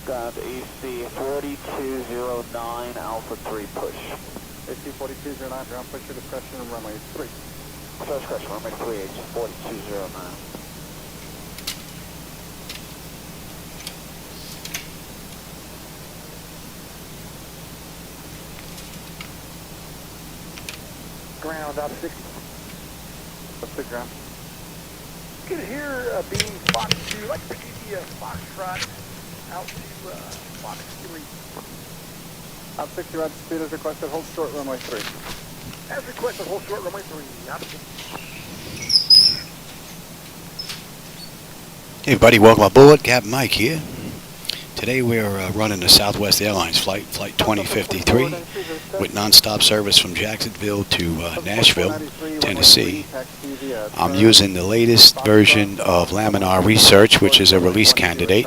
Ground AC 4209, Alpha 3 push. AC 4209, ground pusher depression and runway 3. First correction, runway 3, AC 4209. Ground out 60. What's the ground? You can hear beam Fox 2, like to see the Foxtrot out to Fox 3. Out 60, right speed as requested, hold short runway 3. As requested, hold short runway 3. Out 60. Hey everybody, welcome aboard. Captain Mike here. Today we're running the Southwest Airlines flight 2053 with nonstop service from Jacksonville to Nashville, Tennessee. I'm using the latest version of Laminar Research, which is a release candidate.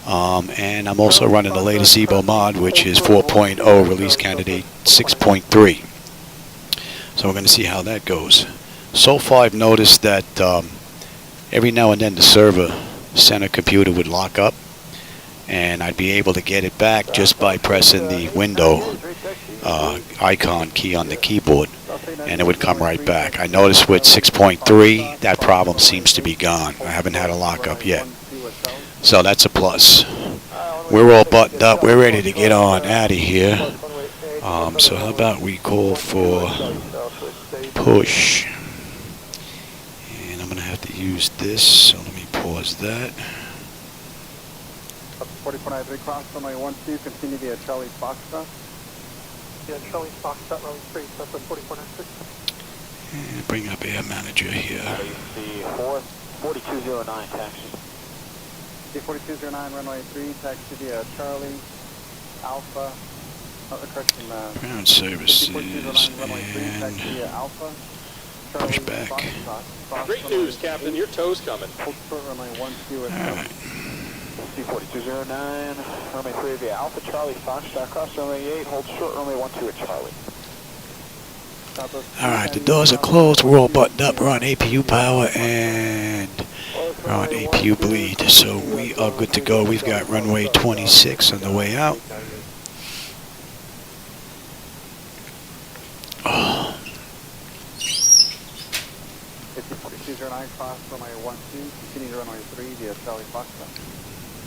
And I'm also running the latest Zibo Mod, which is 4.0 release candidate 6.3. So we're going to see how that goes. So far I've noticed that every now and then the server center computer would lock up, and I'd be able to get it back just by pressing the window icon key on the keyboard, and it would come right back. I noticed with 6.3 that problem seems to be gone. I haven't had a lockup yet, so that's a plus. We're all buttoned up, we're ready to get on out of here. So how about we call for push, and I'm gonna have to use this, so let me pause that. 4493, cross runway 12, continue via Charlie Foxtrot. Yeah, Charlie Foxtrot, runway 3, that's 4493. And bring up Air Manager here. AC 4209, taxi. AC 4209, runway 3, taxi via Charlie, Alpha, correction, Ground services, runway 3, taxi via Alpha, push back. Great news, Captain. Your tow's coming. Hold short runway 12 at Alright. AC 4209, runway 3 via Alpha Charlie Foxtrot, cross runway 8, hold short runway 12 at Charlie. Alright, the doors are closed, we're all buttoned up, we're on APU power, and we're on APU bleed, so we are good to go. We've got runway 26 on the way out. Oh. AC 4209, cross runway 12, continue to runway 3 via Charlie Foxtrot.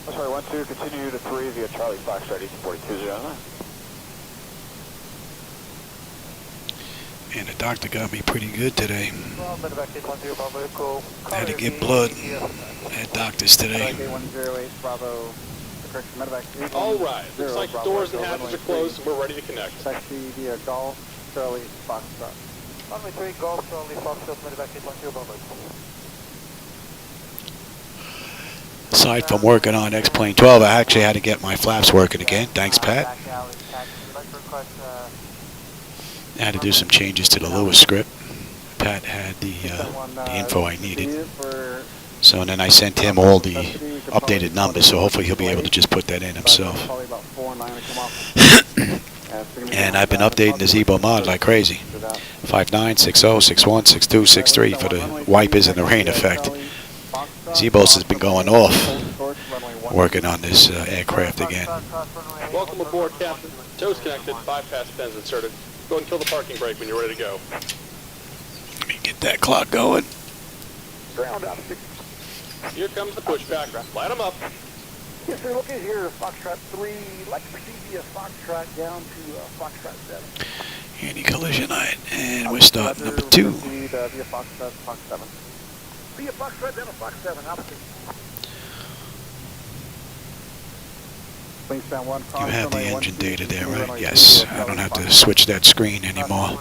I'm sorry, 12, continue to 3 via Charlie Foxtrot, AC 4209. And the doctor got me pretty good today. I had to get blood at doctors today. All right. Looks like the doors and hatches are closed, and we're ready to connect. Taxi via Golf, Charlie Foxtrot. Runway 3, Golf, Charlie Foxtrot, medevac 810 Bravo. Aside from working on X-Plane 12, I actually had to get my flaps working again. Thanks, Pat. I had to do some changes to the Lewis script. Pat had the info I needed. So then I sent him all the updated numbers, so hopefully he'll be able to just put that in himself. And I've been updating the Zibo Mod like crazy. 59, 60, 61, 62, 63 for the wipers and the rain effect. Zibo's has been going off, working on this aircraft again. Welcome aboard, Captain. Tow's connected, bypass pins inserted. Go and kill the parking brake when you're ready to go. Let me get that clock going. Ground out 6. Here comes the pushback. Light them up. Yes, sir, look at here, Foxtrot 3, like to proceed via Foxtrot down to Foxtrot 7. Anti-collision light, and we're starting number 2. Via Foxtrot, Fox 7. Via Foxtrot down to Fox 7, opposite. You have the engine data there, right? Yes. I don't have to switch that screen anymore.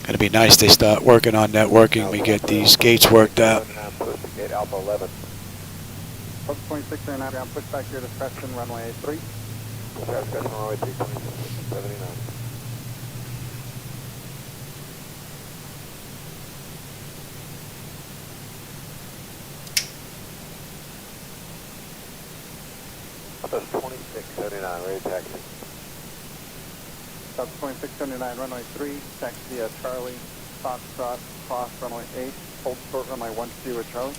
Gonna be nice they start working on networking. We get these gates worked out. Alpha 11. 26 and now push back here to Preston, runway 3. Preston, runway 3, 79. That's 2679, ready to taxi. That's 2679, runway 3, taxi Charlie, Foxtrot, cross runway 8. hold short runway 12 with Charlie.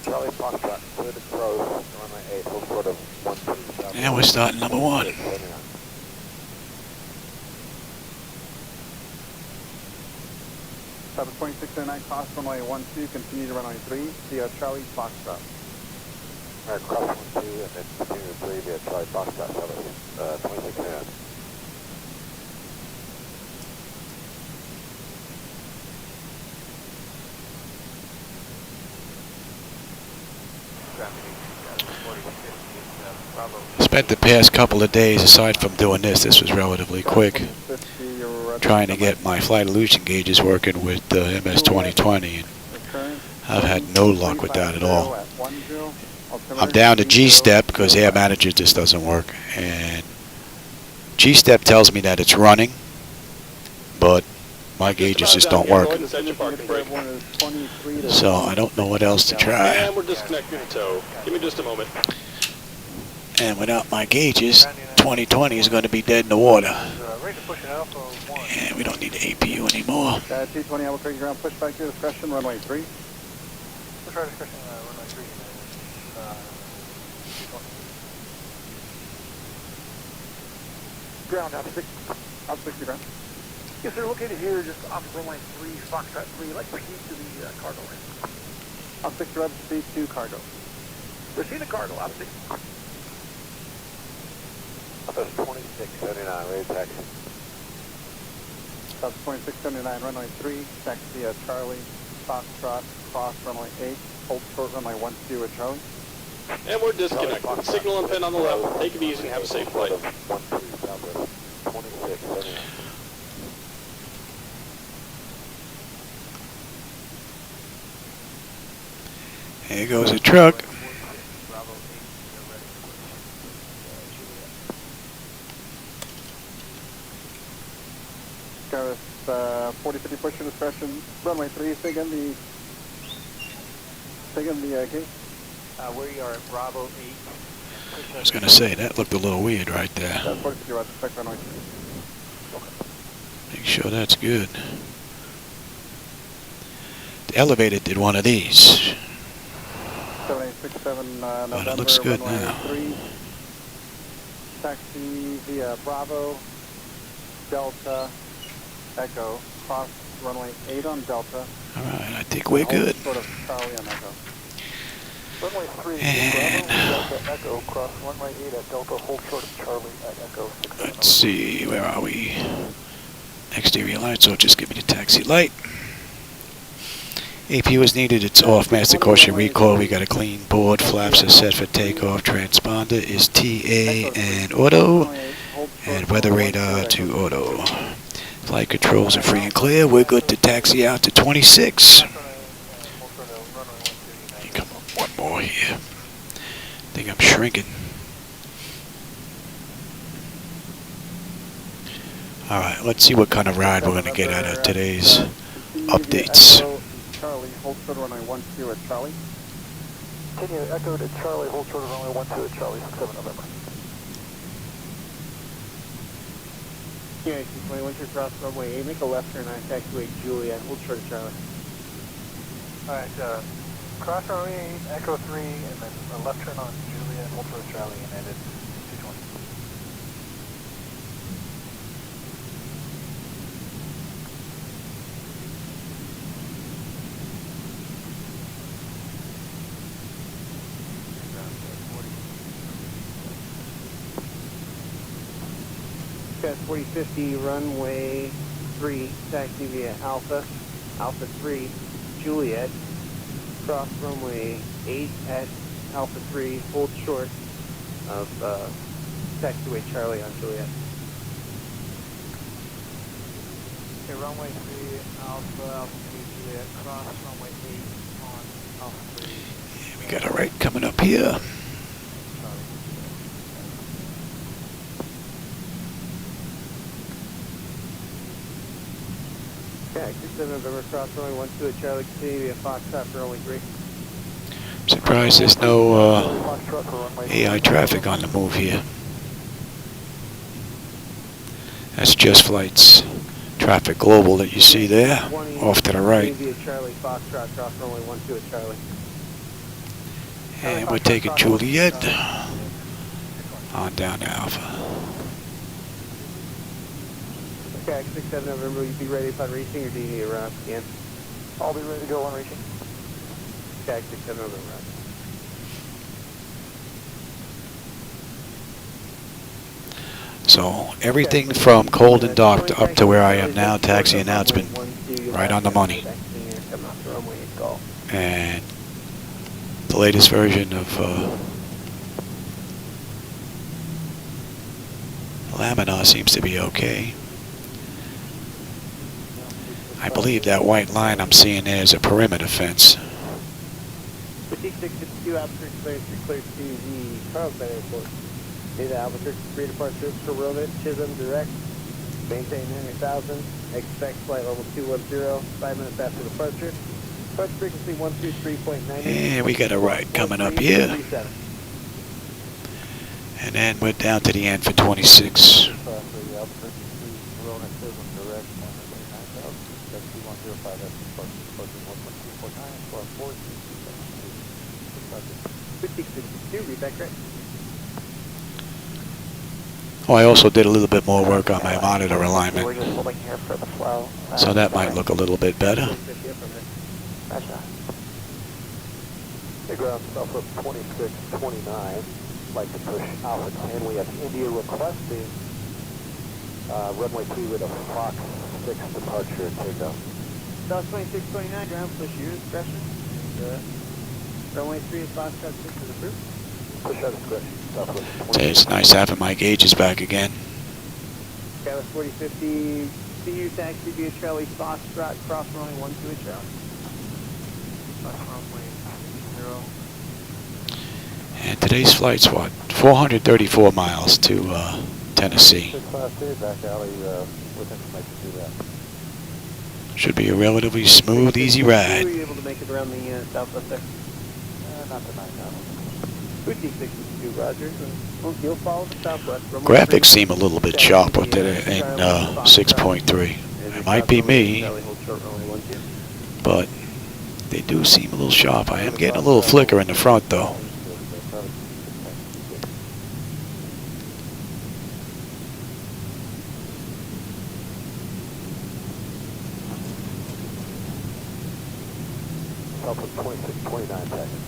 Charlie Foxtrot, clear to approach, runway 8, hold short of 12. And we're starting number 1. 2609, cross runway 12, continue to runway 3, via Charlie Foxtrot. Alright, cross 12 and then continue to 3 via Charlie Foxtrot, 2609. Spent the past couple of days, aside from doing this was relatively quick, trying to get my flight illusion gauges working with the MS-2020, and I've had no luck with that at all. I'm down to G-step because Air Manager just doesn't work, and G-step tells me that it's running, but my gauges just don't work. So I don't know what else to try. And we're disconnected, so give me just a moment. And without my gauges, 2020 is going to be dead in the water. And we don't need the APU anymore. T20 Albuquerque ground, push back to discretion, runway 3. Push right discretion, runway 3. Ground, out 60 ground. Yes, sir, located here just off runway 3, Foxtrot 3, like proceed to the cargo ramp. Out 60 rev, speed to cargo. Proceed to cargo, out 60. That's 2679, ready to taxi. That's 2679, runway 3, taxi via Charlie, Foxtrot, cross runway 8, hold short runway 12 with Charlie. And we're disconnected. Signal and pin on the left. Take it easy and have a safe flight. 2679. Here goes a truck. Gareth, 4050 push to discretion, runway 3, again the gate. We are at Bravo 8. I was going to say, that looked a little weird right there. 4050 right, respect runway 3. Make sure that's good. The elevator did one of these. 7867 November, But it looks good runway now. 3. Taxi via Bravo, Delta, Echo, cross runway 8 on Delta. All right, I think we're good. Sort of Charlie on Echo. Runway 3, And Bravo, Delta, Echo, cross runway 8 at Delta, hold short of Charlie at Echo. let's see, where are we? Exterior light, so just give me the taxi light. APU is needed, it's off. Master caution recall, we got a clean board. Flaps are set for takeoff. Transponder is TA and auto. And weather radar to auto. Flight controls are free and clear. We're good to taxi out to 26. Come on, one more here. I think I'm shrinking. Alright, let's see what kind of ride we're going to get out of today's updates. Charlie, hold short runway 12 at Charlie. Continue Echo to Charlie, hold short of runway 12 at Charlie, 67 November. Yeah, 21 to cross runway 8, make a left turn on taxiway Juliet, hold short of Charlie. Alright, cross runway 8, Echo 3, and then a left turn on Juliet, hold short of Charlie, and end at 220. Got 4050 runway 3, taxi via Alpha, Alpha 3, Juliet, cross runway 8 at Alpha 3, hold short of taxiway Charlie on Juliet. Okay, runway 3, Alpha 3, Juliet, cross runway 8 on Alpha 3. We got a right coming up here. Yeah, 67 November, cross runway 12 at Charlie, continue via Foxtrot for only 3. Surprised there's no AI traffic on the move here. That's just flights traffic global that you see there, off to the right. Charlie, Foxtrot, cross runway 12 at Charlie. And we're taking Juliet on down to Alpha. KJAX 67 November, will you be ready upon reaching, or do you need a run up again? I'll be ready to go on reaching. KJAX 67 November. So everything from cold and dark up to where I am now, taxiing now, it's been right on the money. And the latest version of Laminar seems to be okay. I believe that white line I'm seeing there is a perimeter fence. Boutique 662 Albuquerque cleared to the Carlsbad Airport. Data Albuquerque 3 departures for Rovid, Chisholm direct. Maintain 90,000. Expect flight level 210, 5 minutes after departure. Approach frequency 123.9. And we got a right coming up here. And then we're down to the end for 26. Oh, I also did a little bit more work on my monitor alignment, We're just holding here for the flow. so that might look a little bit better. Hey, ground Southwest 2629. Like to push Alpha 10. We have India requesting runway 2 with a Fox 6 departure takeoff. South 2629, ground push your discretion. Runway 3 is Foxtrot 6 is approved. Push out discretion. Southwest It's nice having my gauges back again. Dallas 4050, CU taxi via Charlie Foxtrot, cross runway 12 at Charlie. Cross runway 0. And today's flight's what? 434 miles to Tennessee. Class 2, back alley with information to that. Should be a relatively smooth, easy ride. Were you able to make it around the Southwest there? Not tonight, no. Boutique 62, Roger. You'll follow the Southwest. Graphics seem a little bit sharper today in 6.3. It might be me, but they do seem a little sharp. I am getting a little flicker in the front though. Southwest 2629 taxi.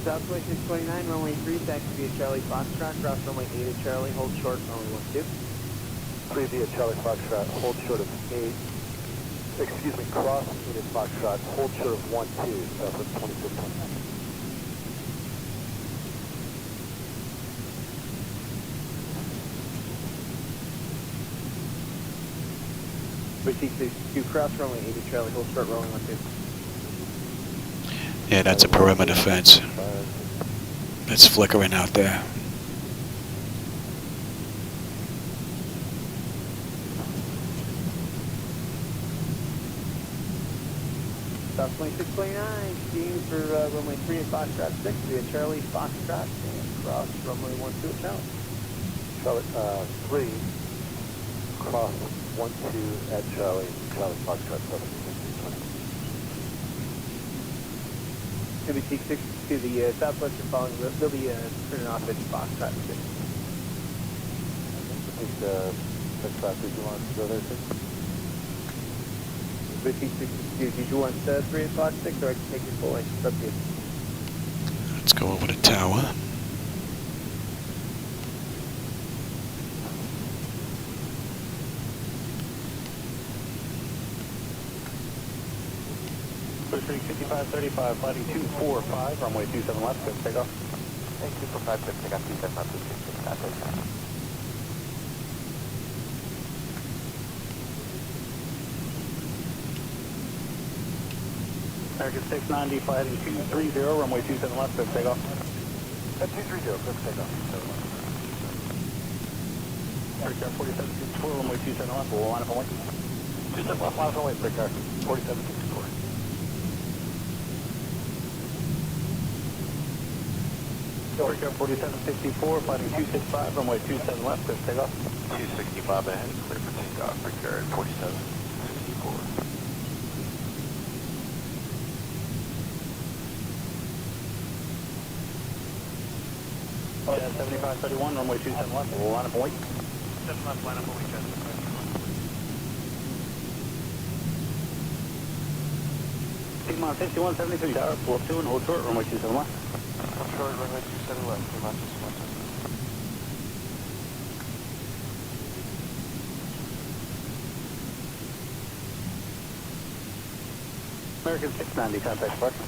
Southwest 629, runway 3, taxi via Charlie Foxtrot, cross runway 8 at Charlie, hold short, runway 12. 3 via Charlie Foxtrot, hold short of 8. Excuse me, cross 8 at Foxtrot, hold short of 12, Southwest 2629. Boutique 62, cross runway 8 at Charlie, hold short, runway 12. Yeah, that's a perimeter fence. That's flickering out there. South 2629, steam for runway 3 at Foxtrot 6 via Charlie Foxtrot, and cross runway 12 at Charlie. Charlie 3, cross 12 at Charlie, Charlie Foxtrot 7. Boutique 62, the Southwest are following, they'll be turning off at Foxtrot 6. I think the class 3, you want us to go there too? Boutique 62, did you want 3 at Fox 6, or I can take your full length? It's up to you. Let's go over the tower. Pushing 5535, flighting 245, runway 27 left, good takeoff. Thank you for 5, good takeoff, 27 left, 265, American 690, flighting 230, runway 27 left, good takeoff. 230, good takeoff. Breaker 4764, runway 27 left, we'll line up on 27 left, line up on breaker 4764. Breaker 4764, flighting 265, runway 27 left, good takeoff. 265 ahead, clear for takeoff, breaker 4764. 7531, runway 27 left, we'll line up and wait. 7 left, line up and wait, Jacksonville. Piedmont 5173, tower, pull up 2 and hold short, runway 27 left. Hold short, runway 27 left, Piedmont 5173. American 690, contact departure.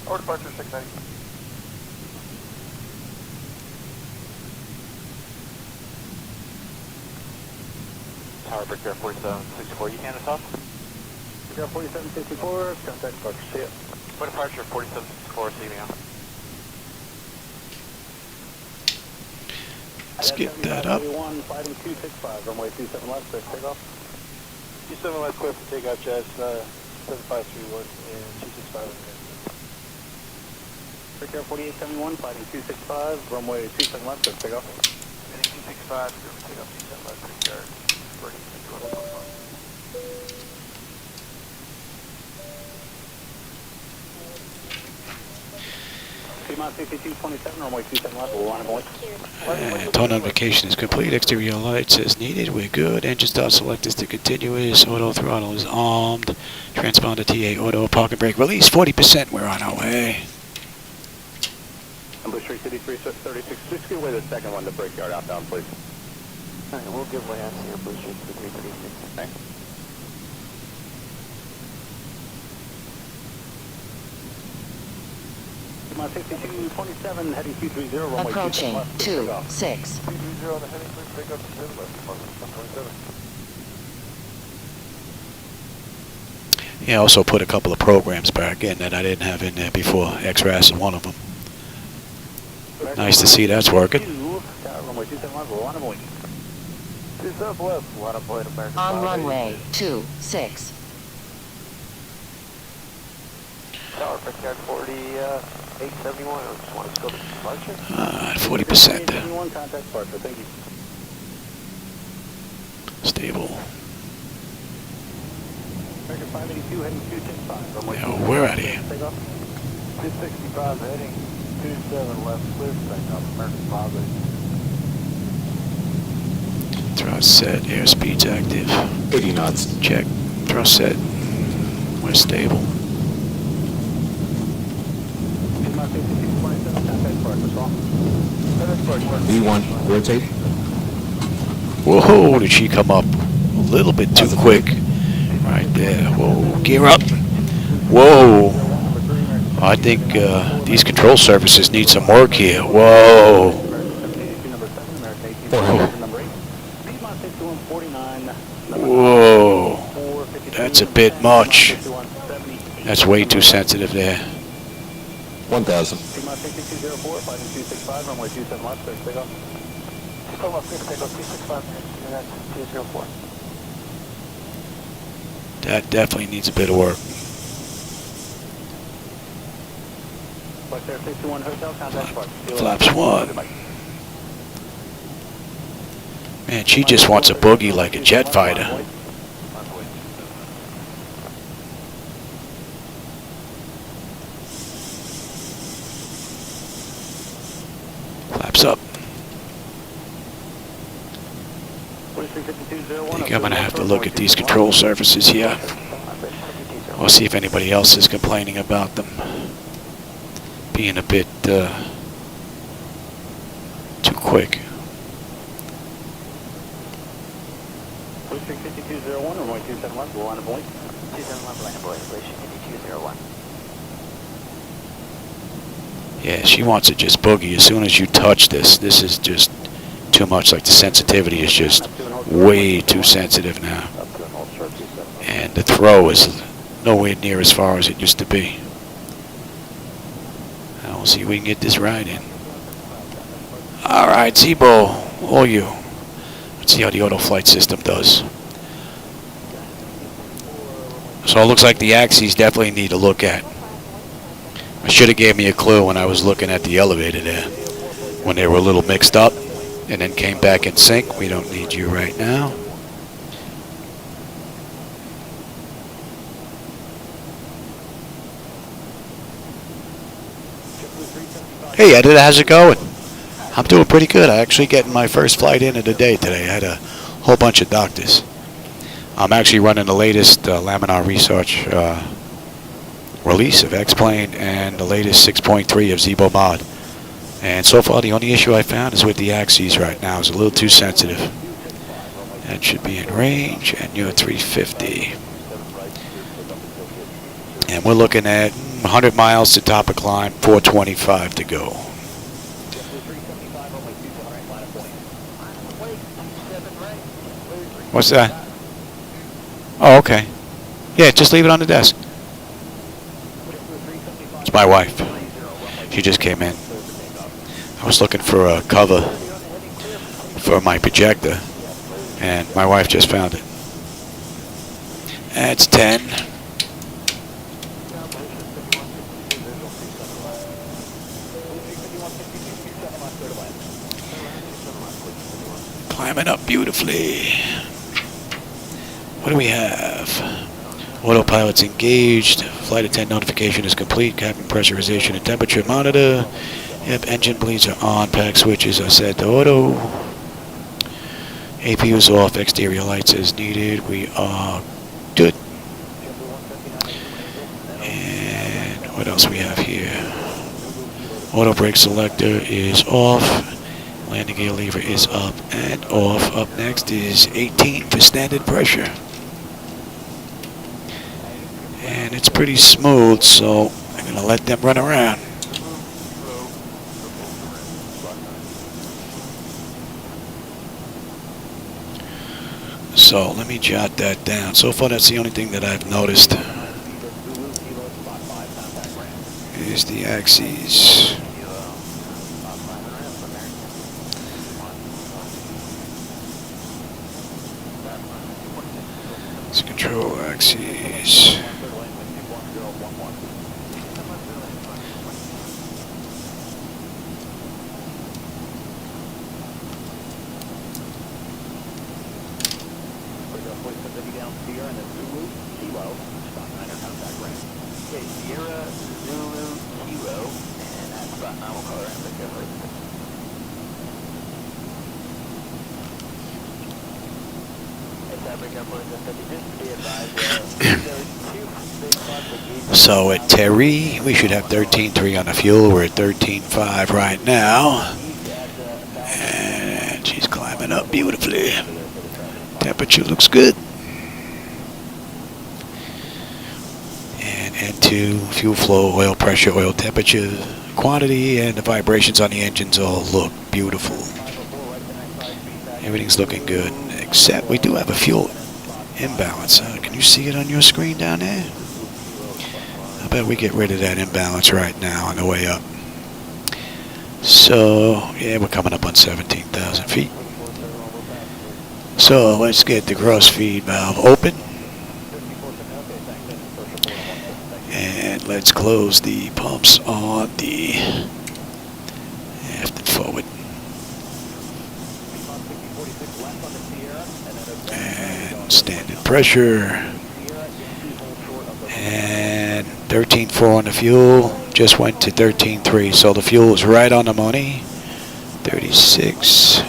Or departure 690. Tower, Brickyard 4764, you hand us off? Brickyard 4764, contact departure, see ya. For departure 4764, see me out. Let's get that up. Fighting 265, runway 27 left, clear for takeoff. 27 left, clear for takeoff, Jazz 7531 and 265. Brickyard 4871, fighting 265, runway 27 left, clear for takeoff. Heading 265, clear for takeoff, 27 left, Brickyard 4871. Piedmont 6227, runway 27 left, we'll line up and wait. Tone notification is complete. Exterior lights as needed. We're good. Engine start select is to continuous. Auto throttle is armed. Transponder TA auto parking brake release 40%. We're on our way. Number 3 City 336, just get away the second one, the Brickyard outbound, please. Alright, we'll give way out here, Blue Street to 336. Thanks. Piedmont 6227, heading 230, runway 27 Approaching left, clear for takeoff. 26. 230 on the heading, clear for takeoff, 27 left, departure 127. Yeah, I also put a couple of programs back in that I didn't have in there before. XRAS is one of them. Nice to see that's working. Runway 27 left, we'll line up and wait. 27 left, line up and wait, American On 588. runway 26. Tower, Brickyard 4871, I just want to go to departure. 40%. 71, contact departure, thank you. Stable. American 582, heading 265, runway Yeah, we're out of here. takeoff. 265 heading 27 left, clear for takeoff, American 588. Thrust set. Airspeed's active. 80 knots. Check. Thrust set. We're stable. Piedmont 6227, contact departure, wrong. V1, rotate. Whoa, did she come up a little bit too quick? Right there. Whoa, gear up. Whoa. I think these control surfaces need some work here. Whoa. 400. Whoa. That's a bit much. That's way too sensitive there. 1000. Piedmont 6204, fighting 265, runway 27 left, clear for takeoff. 27 left, clear for takeoff, 265, and that's 204. That definitely needs a bit of work. Flight Air 61 Hotel, contact departure. Flaps 1. Man, she just wants a boogie like a jet fighter. Flaps up. I think I'm going to have to look at these control surfaces here. I'll see if anybody else is complaining about them being a bit too quick. 5201, runway 27 left, we'll line up and wait. 27 left, line of boy, relation 5201. Yeah, she wants it just boogie. As soon as you touch this, this is just too much. Like the sensitivity is just way too sensitive now. And the throw is nowhere near as far as it used to be. Now we'll see if we can get this right in. All right, Zibo, all you. Let's see how the auto flight system does. So it looks like the axes definitely need a look at. I should have gave me a clue when I was looking at the elevator there, when they were a little mixed up and then came back in sync. We don't need you right now. Hey, Editor, how's it going? I'm doing pretty good. I actually getting my first flight in of the day today. I had a whole bunch of doctors. I'm actually running the latest laminar research release of X-Plane and the latest 6.3 of Zibo Mod. And so far the only issue I found is with the axes right now. It's a little too sensitive. That should be in range, and you're 350. And we're looking at 100 miles to top of climb, 425 to go. What's that? Oh, okay. Yeah, just leave it on the desk. It's my wife. She just came in. I was looking for a cover for my projector, and my wife just found it. That's 10. Climbing up beautifully. What do we have? Autopilot's engaged. Flight attendant notification is complete. Cabin pressurization and temperature monitor. Yep, engine bleeds are on. Pack switches are set to auto. APU is off. Exterior lights as needed. We are good. And what else we have here? Auto brake selector is off. Landing gear lever is up and off. Up next is 18 for standard pressure. And it's pretty smooth, so I'm going to let them run around. So let me jot that down. So far that's the only thing that I've noticed is the axes. It's control axes. So at Terry, we should have 13.3 on the fuel. We're at 13.5 right now. And she's climbing up beautifully. Temperature looks good. And into fuel flow, oil pressure, oil temperature, quantity, and the vibrations on the engines all look beautiful. Everything's looking good, except we do have a fuel imbalance. Can you see it on your screen down there? I bet we get rid of that imbalance right now on the way up. So, yeah, we're coming up on 17,000 feet. So, let's get the gross feed valve open. And let's close the pumps on the aft and forward. And standard pressure. And 13.4 on the fuel. Just went to 13.3. So the fuel is right on the money. 36.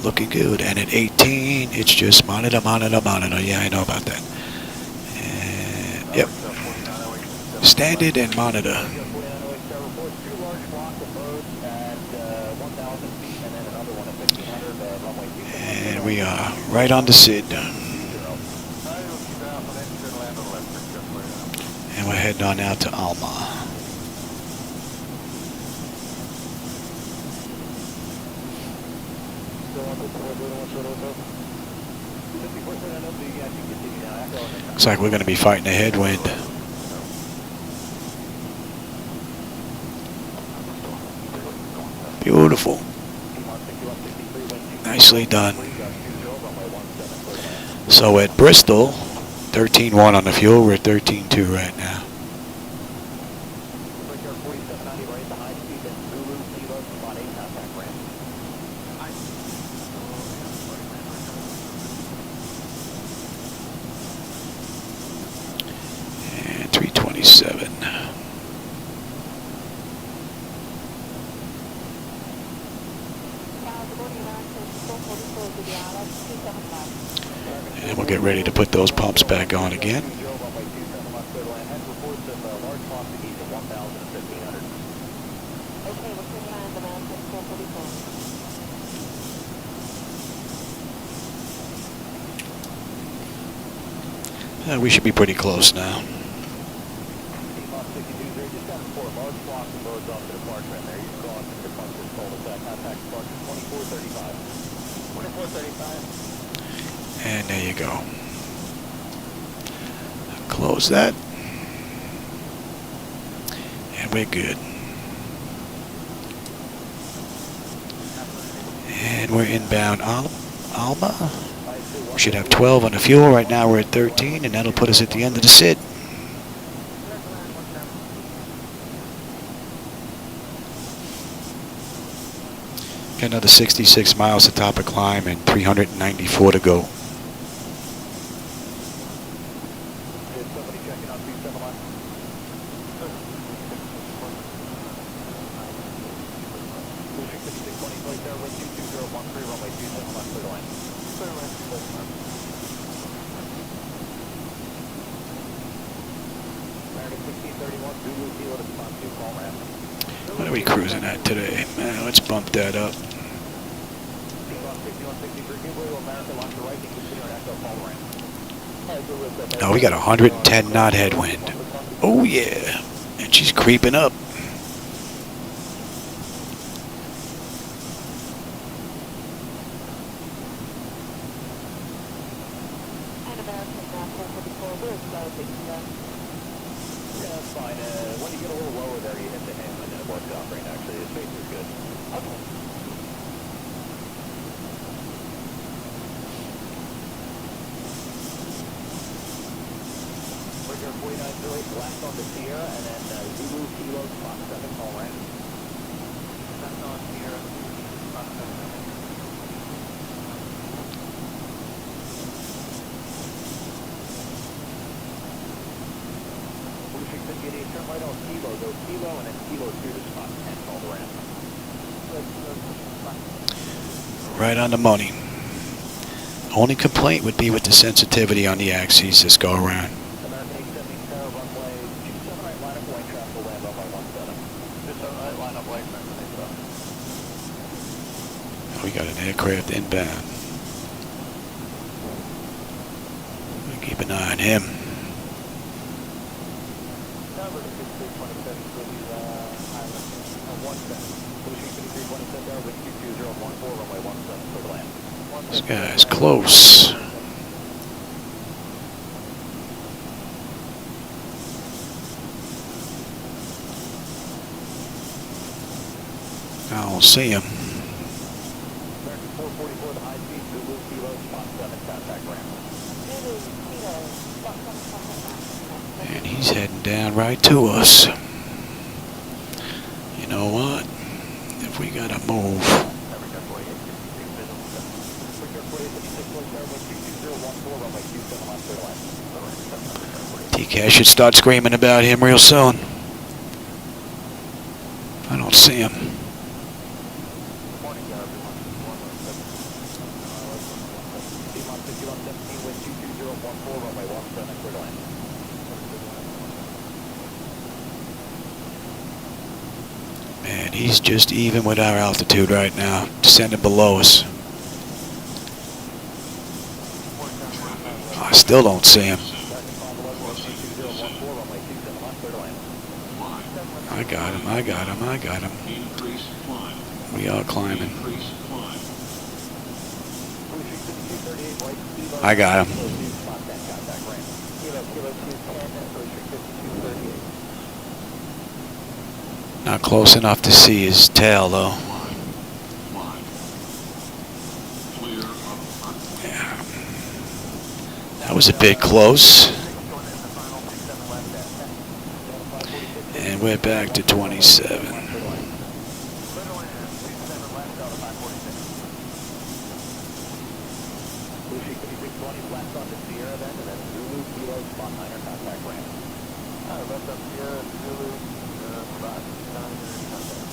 Looking good. And at 18, it's just monitor, monitor, monitor. Yeah, I know about that. And, yep. Standard and monitor. And we are right on the SID. And we're heading on out to Alma. Looks like we're going to be fighting a headwind. Beautiful. Nicely done. So at Bristol, 13.1 on the fuel. We're at 13.2 right now. 27. And we'll get ready to put those pumps back on again. We should be pretty close now. And there you go. Close that. And we're good. And we're inbound Alma. We should have 12 on the fuel. Right now we're at 13, and that'll put us at the end of the SID. Got another 66 miles to top of climb and 394 to go. What are we cruising at today? Man, let's bump that up. Oh, we got 110 knot headwind. Oh yeah, and she's creeping up. Right on the money. Only complaint would be with the sensitivity on the axes this go around. We got an aircraft inbound. We'll keep an eye on him. This guy's close. I don't see him. And he's heading down right to us. You know what? If we gotta move. TCAS should start screaming about him real soon. I don't see him. Man, he's just even with our altitude right now, descending below us. I still don't see him. I got him, I got him, I got him. We are climbing. I got him. Not close enough to see his tail though. Yeah. That was a bit close. And we're back to 27. Left up Sierra, Zulu, Fox 9, contact.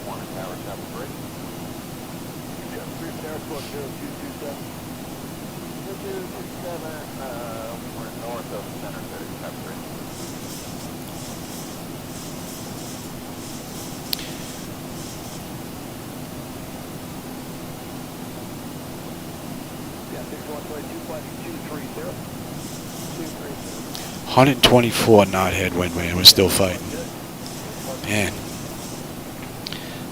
One tower, copy, break. Yeah, 3 Sierra, squad 0227. 0227, we're north of center 30, copy, break. Yeah, 6122, flighting 230. 230. 124 knot headwind, man. We're still fighting. Man.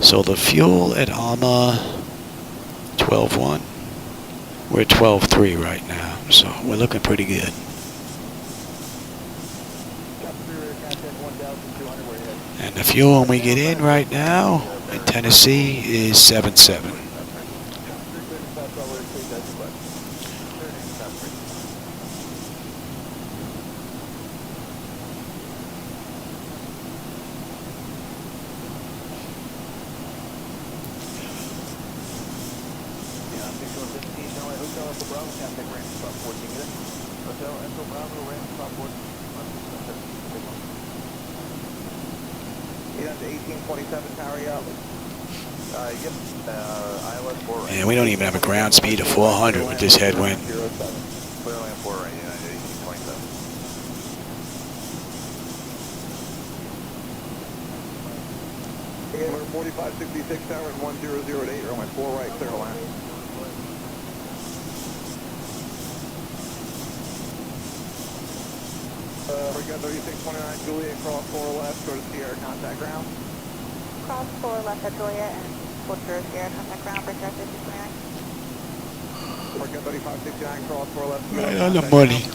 So the fuel at Alma, 12.1. We're 12.3 right now, so we're looking pretty good. And the fuel when we get in right now in Tennessee is 7.7. And we don't even have a ground speed of 400 with this headwind. Clear land 4 right, yeah, 1827. We're 4566 tower at 1008, runway 4 right, clear to land. We got 3629 Juliet, cross 4 left, go to Sierra, contact ground. Cross 4 left at Juliet and Butcher Sierra, contact ground, break out 5629. We got 3569, cross 4 left. Right on the money.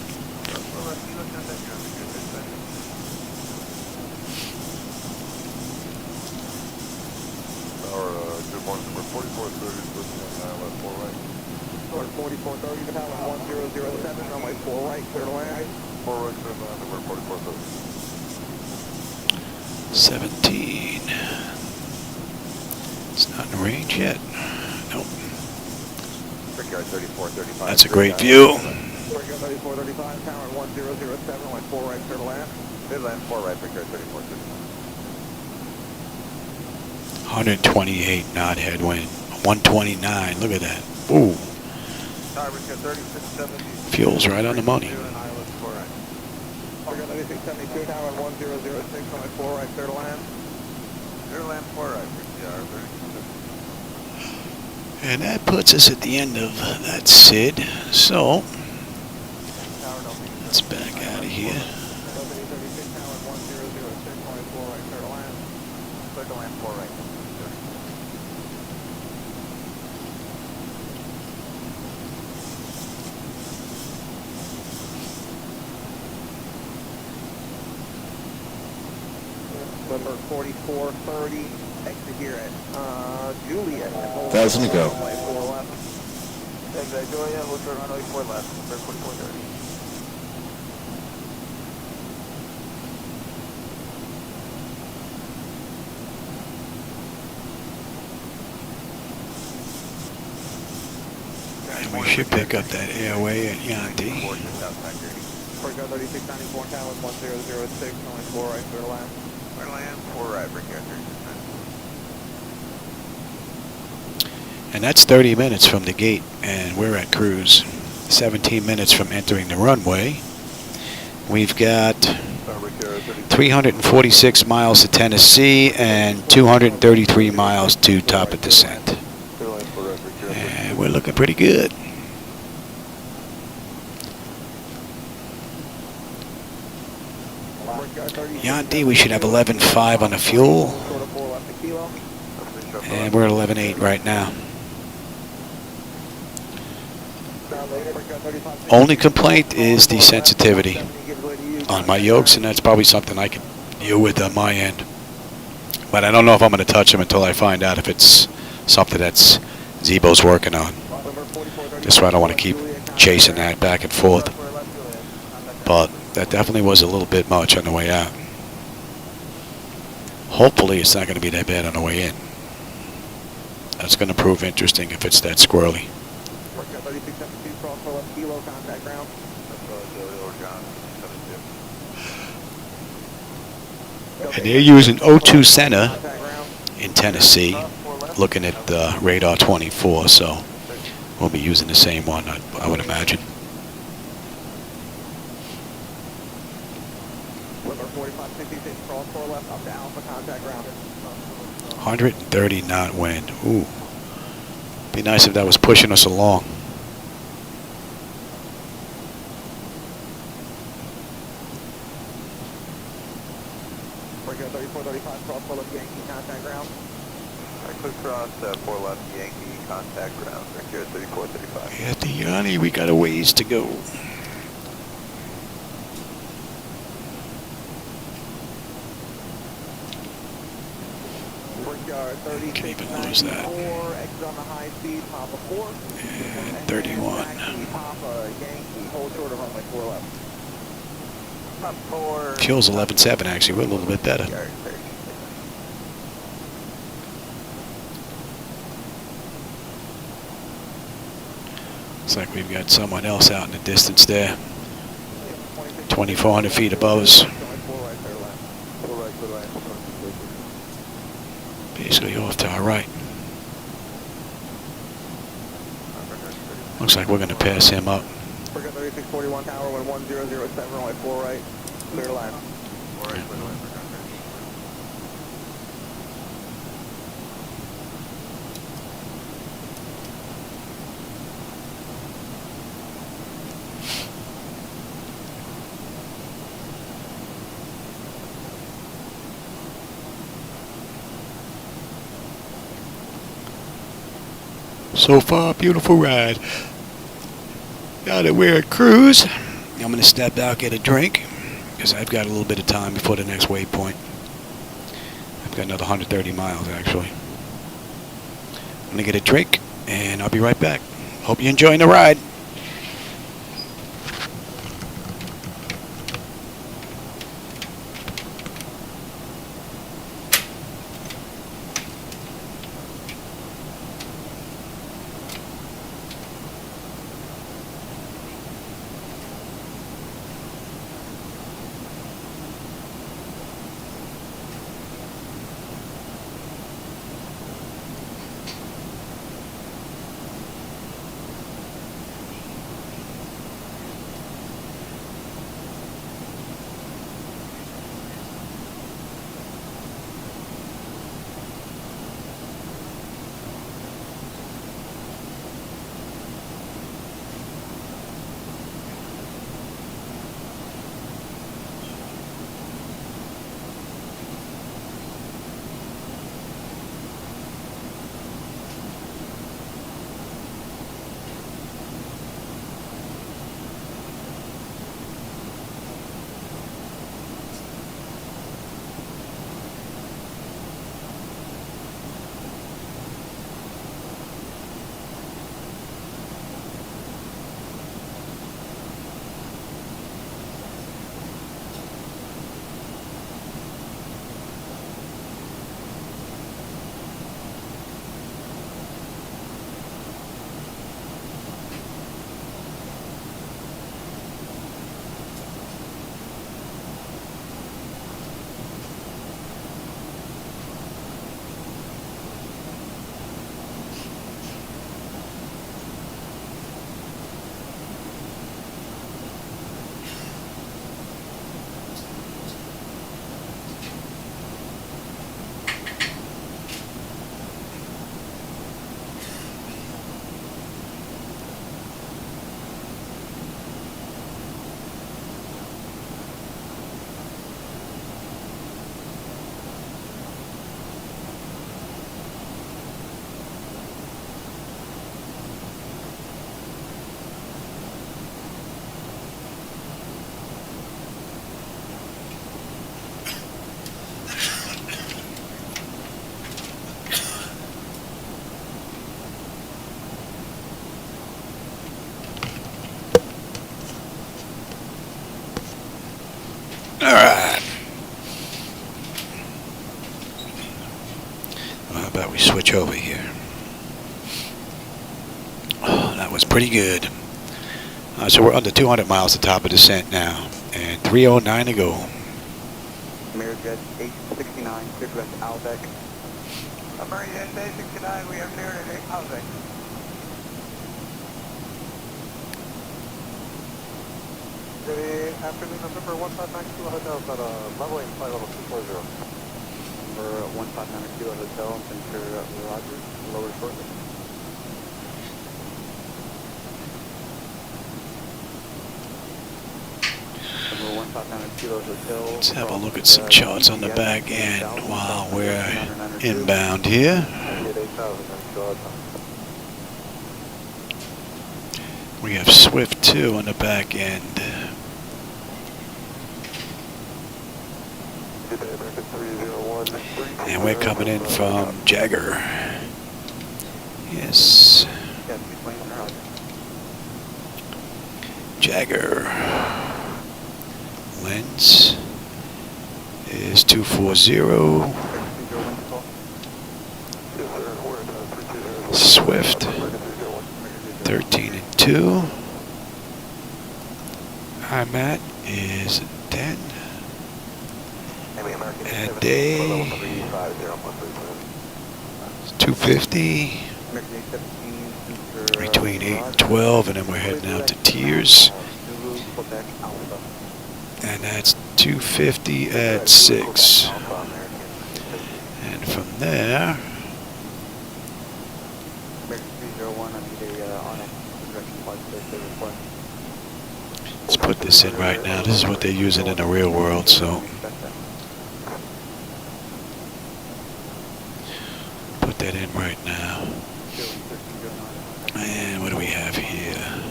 Good morning, number 4430, looking on left 4 right. 4430, tower 1007, runway 4 right, clear to land. 4 right, clear to land, number 4430. 17. It's not in range yet. Nope. Brickyard 3435. That's a great view. Brickyard 3435, tower 1007, runway 4 right, clear to land. Mid land 4 right, Brickyard 3435. 128 knot headwind. 129. Look at that. Ooh. Tower Brickyard 3670. Fuel's right on the money. Brickyard 3672, tower 1006, runway 4 right, clear to land. Clear to land 4 right, Brickyard 3670. And that puts us at the end of that SID. So, let's back out of here. 36, tower 1006, runway 4 right, clear to land. Clear to land 4 right. Number 4430, exit here at Juliet. 1,000 to go. Runway 4 left. Exit Juliet, we'll turn runway 4 left, number 4430. And we should pick up that airway at Yanti. Brickyard 3694, tower 1006, runway 4 right, clear to land. Clear to land 4 right, Brickyard 3690. And that's 30 minutes from the gate, and we're at cruise. 17 minutes from entering the runway. We've got 346 miles to Tennessee and 233 miles to top of descent. And we're looking pretty good. Yanti, we should have 11.5 on the fuel. And we're at 11.8 right now. Only complaint is the sensitivity on my yokes, and that's probably something I can deal with on my end. But I don't know if I'm going to touch them until I find out if it's something that's Zibo's working on. That's why I don't want to keep chasing that back and forth. But that definitely was a little bit much on the way out. Hopefully it's not going to be that bad on the way in. That's going to prove interesting if it's that squirrely. And they're using O2 Center in Tennessee, looking at radar 24, so we'll be using the same one, I would imagine. 130 knot wind. Ooh. Be nice if that was pushing us along. Cross 4 left Yankee, contact ground, right here 3435. Yeah, Yanni, we got a ways to go. Can't even lose that. And 31. Fuel's 11.7 actually, we're a little bit better. Looks like we've got someone else out in the distance there. 2,400 feet above us. Basically off to our right. Looks like we're going to pass him up. 3641 tower, 1007, runway 4 right, clear line. So far, beautiful ride. Now that we're at cruise, I'm going to step out, get a drink, because I've got a little bit of time before the next waypoint. I've got another 130 miles, actually. I'm going to get a drink, and I'll be right back. Hope you're enjoying the ride. Alright. Well, how about we switch over here? Oh, that was pretty good. So we're under 200 miles at the top of descent now, and 309 to go. Amerijet 869, cleared west Albeck. Amerijet 869, we have cleared at Albeck. Good afternoon, November 159 Kilo Hotel, got a leveling flight level 240. Number 159 Kilo Hotel, center Roger, lower shortly. Number 159 Kilo Hotel. Let's have a look at some charts on the back end while we're inbound here. We have Swift 2 on the back end. And we're coming in from Jagger. Yes. Jagger. Lens is 240. Swift 13 and 2. IMAT is 10. And day 250. Between 8 and 12, and then we're heading out to Tiers. And that's 250 at 6. And from there, let's put this in right now. This is what they're using in the real world, so put that in right now. And what do we have here?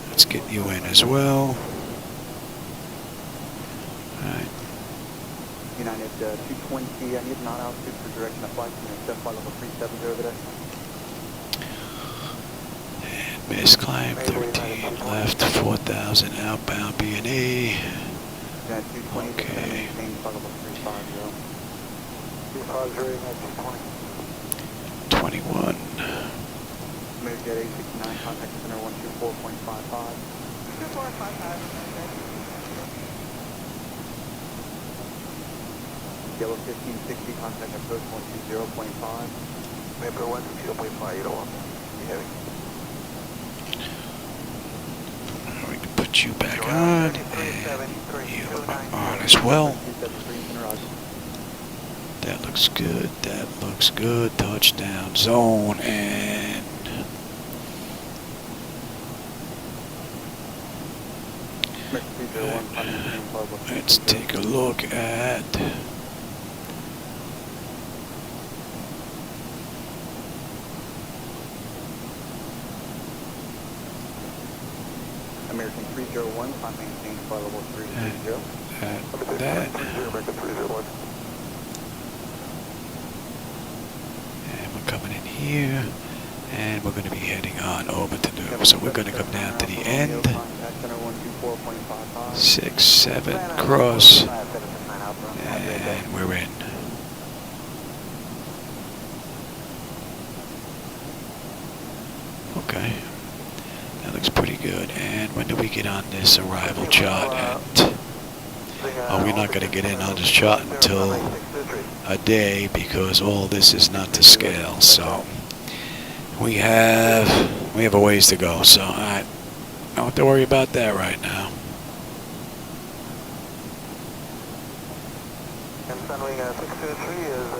Let's get you in as well. Alright. United 220, I need non-altitude for direction of flight to flight level 370 over there. And base climb 13, left 4,000, outbound BNA. Okay. 21. Amerijet 869, contact center 124.55. 24.55. Yellow 1560, contact approach 120.5. Remember 120.5, you don't want to be heavy. We can put you back on, and you are on as well. That looks good, that looks good. Touchdown zone, and let's take a look at American 301, I'm maintaining flight level 330. that. And we're coming in here, and we're going to be heading on over to the, so we're going to come down to the end. 6, 7, cross, and we're in. Okay, that looks pretty good. And when do we get on this arrival chart at? Oh, we're not going to get in on this chart until a day because all this is not to scale. So we have a ways to go. So I don't have to worry about that right now. And Sunwing 623 is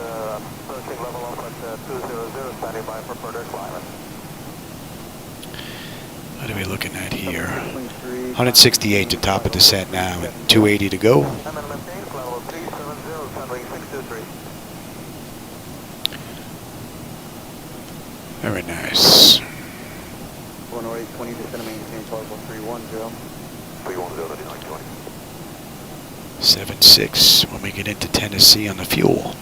approaching level off at 200, standing by for further climate. What are we looking at here? 168 to top of descent now, and 280 to go. And then maintain level 370, Sunwing 623. Very nice. 10820, descend and maintain flight level 310. 310, 920. 7-6 when we get into Tennessee on the fuel.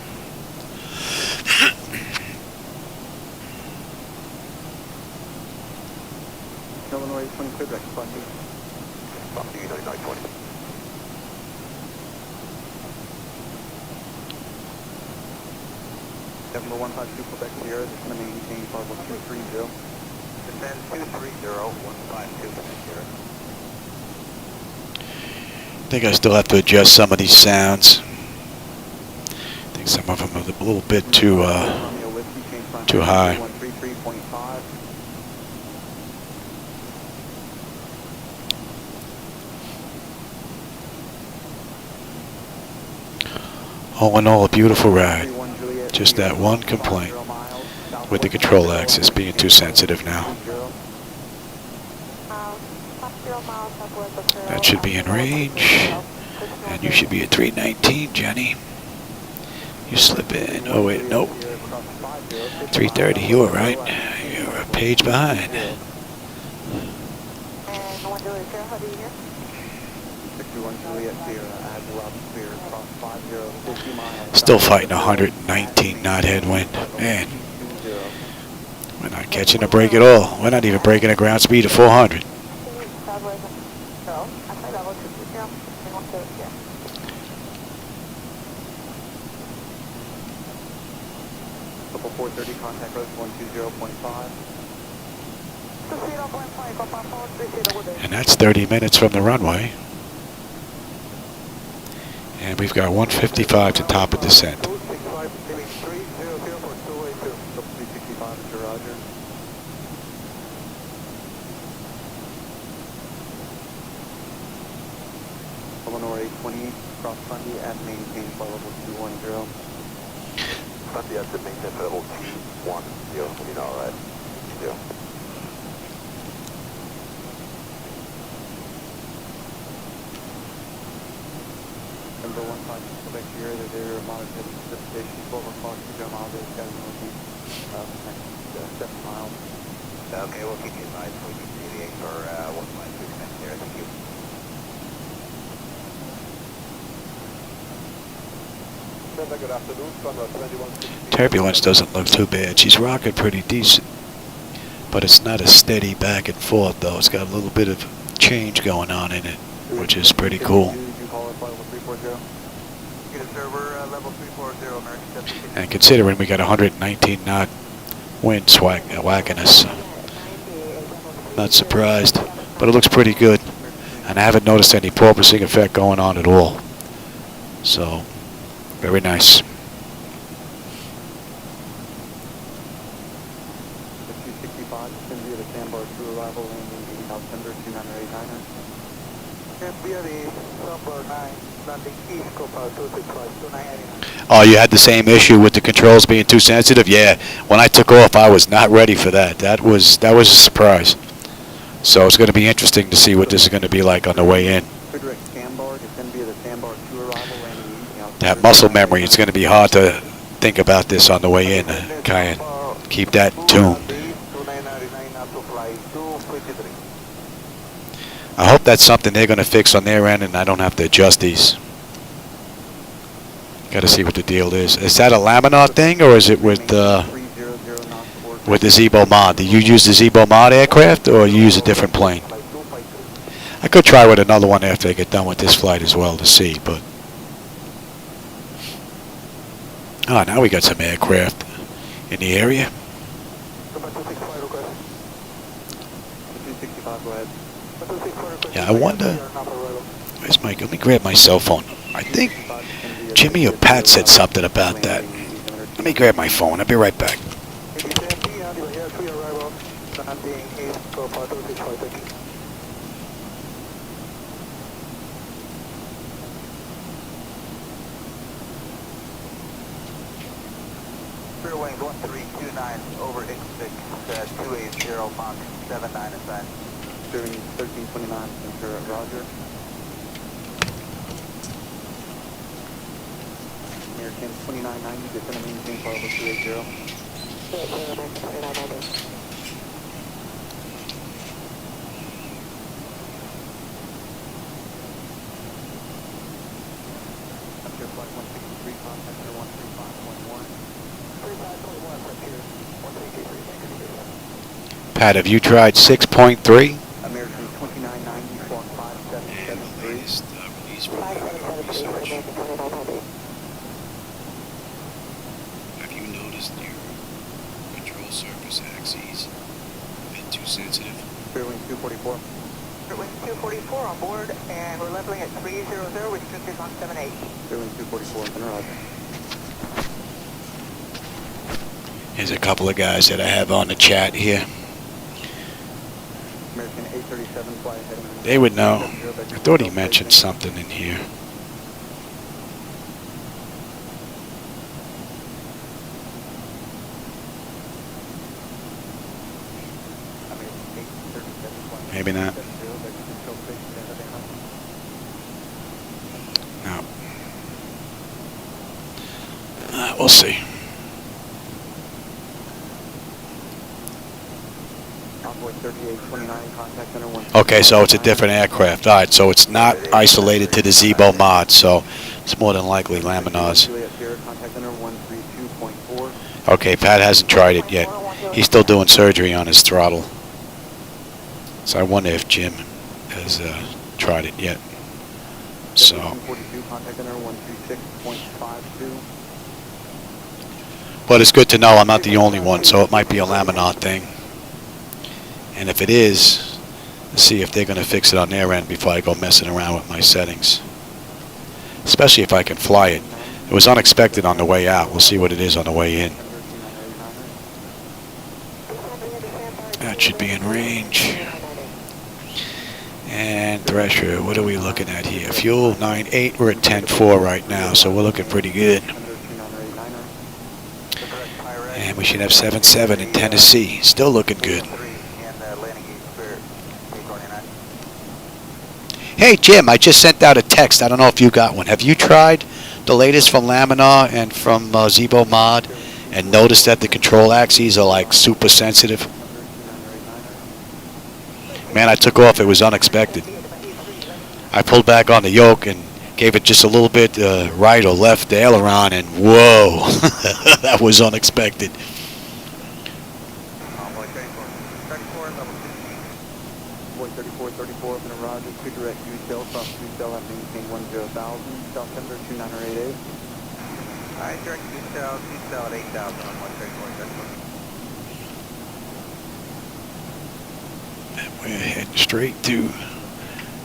Illinois 20 clear back, flight level. Stop to 920. Number 152 Quebec Sierra, descend and maintain flight level 230. Descend 230, 152 Quebec Sierra. I think I still have to adjust some of these sounds. I think some of them are a little bit too high. All in all, a beautiful ride. Just that one complaint with the control axis being too sensitive now. That should be in range. And you should be at 319, Jenny. You slip in. Oh, wait, nope. 330, you were right. You're a page behind. Still fighting 119 knot headwind. Man, we're not catching a break at all. We're not even breaking a ground speed of 400. Level 430, contact road 120.5. And that's 30 minutes from the runway. And we've got 155 to top of descent. Eleanor 820, cross Fundy at maintain flight level 210. Fundy at the maintain level 210, you know, right? Yeah. Number 15, Quebec here, the air monitored precipitation, 12 o'clock, 2 miles, guys, northeast, next 7 miles. Okay, we'll keep you advised. We can deviate for 156 next year. Thank you. Good afternoon, Conrad 2160. Turbulence doesn't look too bad. She's rocking pretty decent. But it's not a steady back and forth, though. It's got a little bit of change going on in it, which is pretty cool. And considering we got 119 knot winds whacking us, not surprised. But it looks pretty good. And I haven't noticed any porpoising effect going on at all. So, very nice. Oh, you had the same issue with the controls being too sensitive? Yeah, when I took off, I was not ready for that. That was a surprise. So it's going to be interesting to see what this is going to be like on the way in. That muscle memory, it's going to be hard to think about this on the way in. Kind of keep that tuned. I hope that's something they're going to fix on their end and I don't have to adjust these. Got to see what the deal is. Is that a laminar thing or is it with the Zibo Mod? Do you use the Zibo Mod aircraft or you use a different plane? I could try with another one after I get done with this flight as well to see, but oh, now we got some aircraft in the area. Yeah, I wonder. Where's my? Let me grab my cell phone. I think Jimmy or Pat said something about that. Let me grab my phone. I'll be right back. Wings 1329 over X6, 280 Mach 79 assigned. Steering 1329, center Roger. American 2990, descend and maintain flight level 280. American 2990. After flight 163, contact 135.1. Pat, have you tried 6.3? American 2990, Squawk 5773. Have you noticed your control surface axes a bit too sensitive? Clear wing 244. Wind 244 on board, and we're leveling at 300 with restrictors on 78. Wind 244, roger. Here's a couple of guys that I have on the chat here. American 837 fly ahead. They would know. I thought he mentioned something in here. Maybe not. No. We'll see. Okay, so it's a different aircraft. All right, so it's not isolated to the Zibo Mod, so it's more than likely laminars. Okay, Pat hasn't tried it yet. He's still doing surgery on his throttle. So I wonder if Jim has tried it yet. So. But it's good to know I'm not the only one, so it might be a laminar thing. And if it is, let's see if they're going to fix it on their end before I go messing around with my settings. Especially if I can fly it. It was unexpected on the way out. We'll see what it is on the way in. That should be in range. And thresher, what are we looking at here? Fuel 9.8, we're at 10.4 right now, so we're looking pretty good. And we should have 7.7 in Tennessee, still looking good. Hey Jim, I just sent out a text, I don't know if you got one. Have you tried the latest from Laminar and from Zibo Mod and noticed that the control axes are like super sensitive? Man, I took off. It was unexpected. I pulled back on the yoke and gave it just a little bit right or left the aileron, and whoa, that was unexpected. We're heading straight to.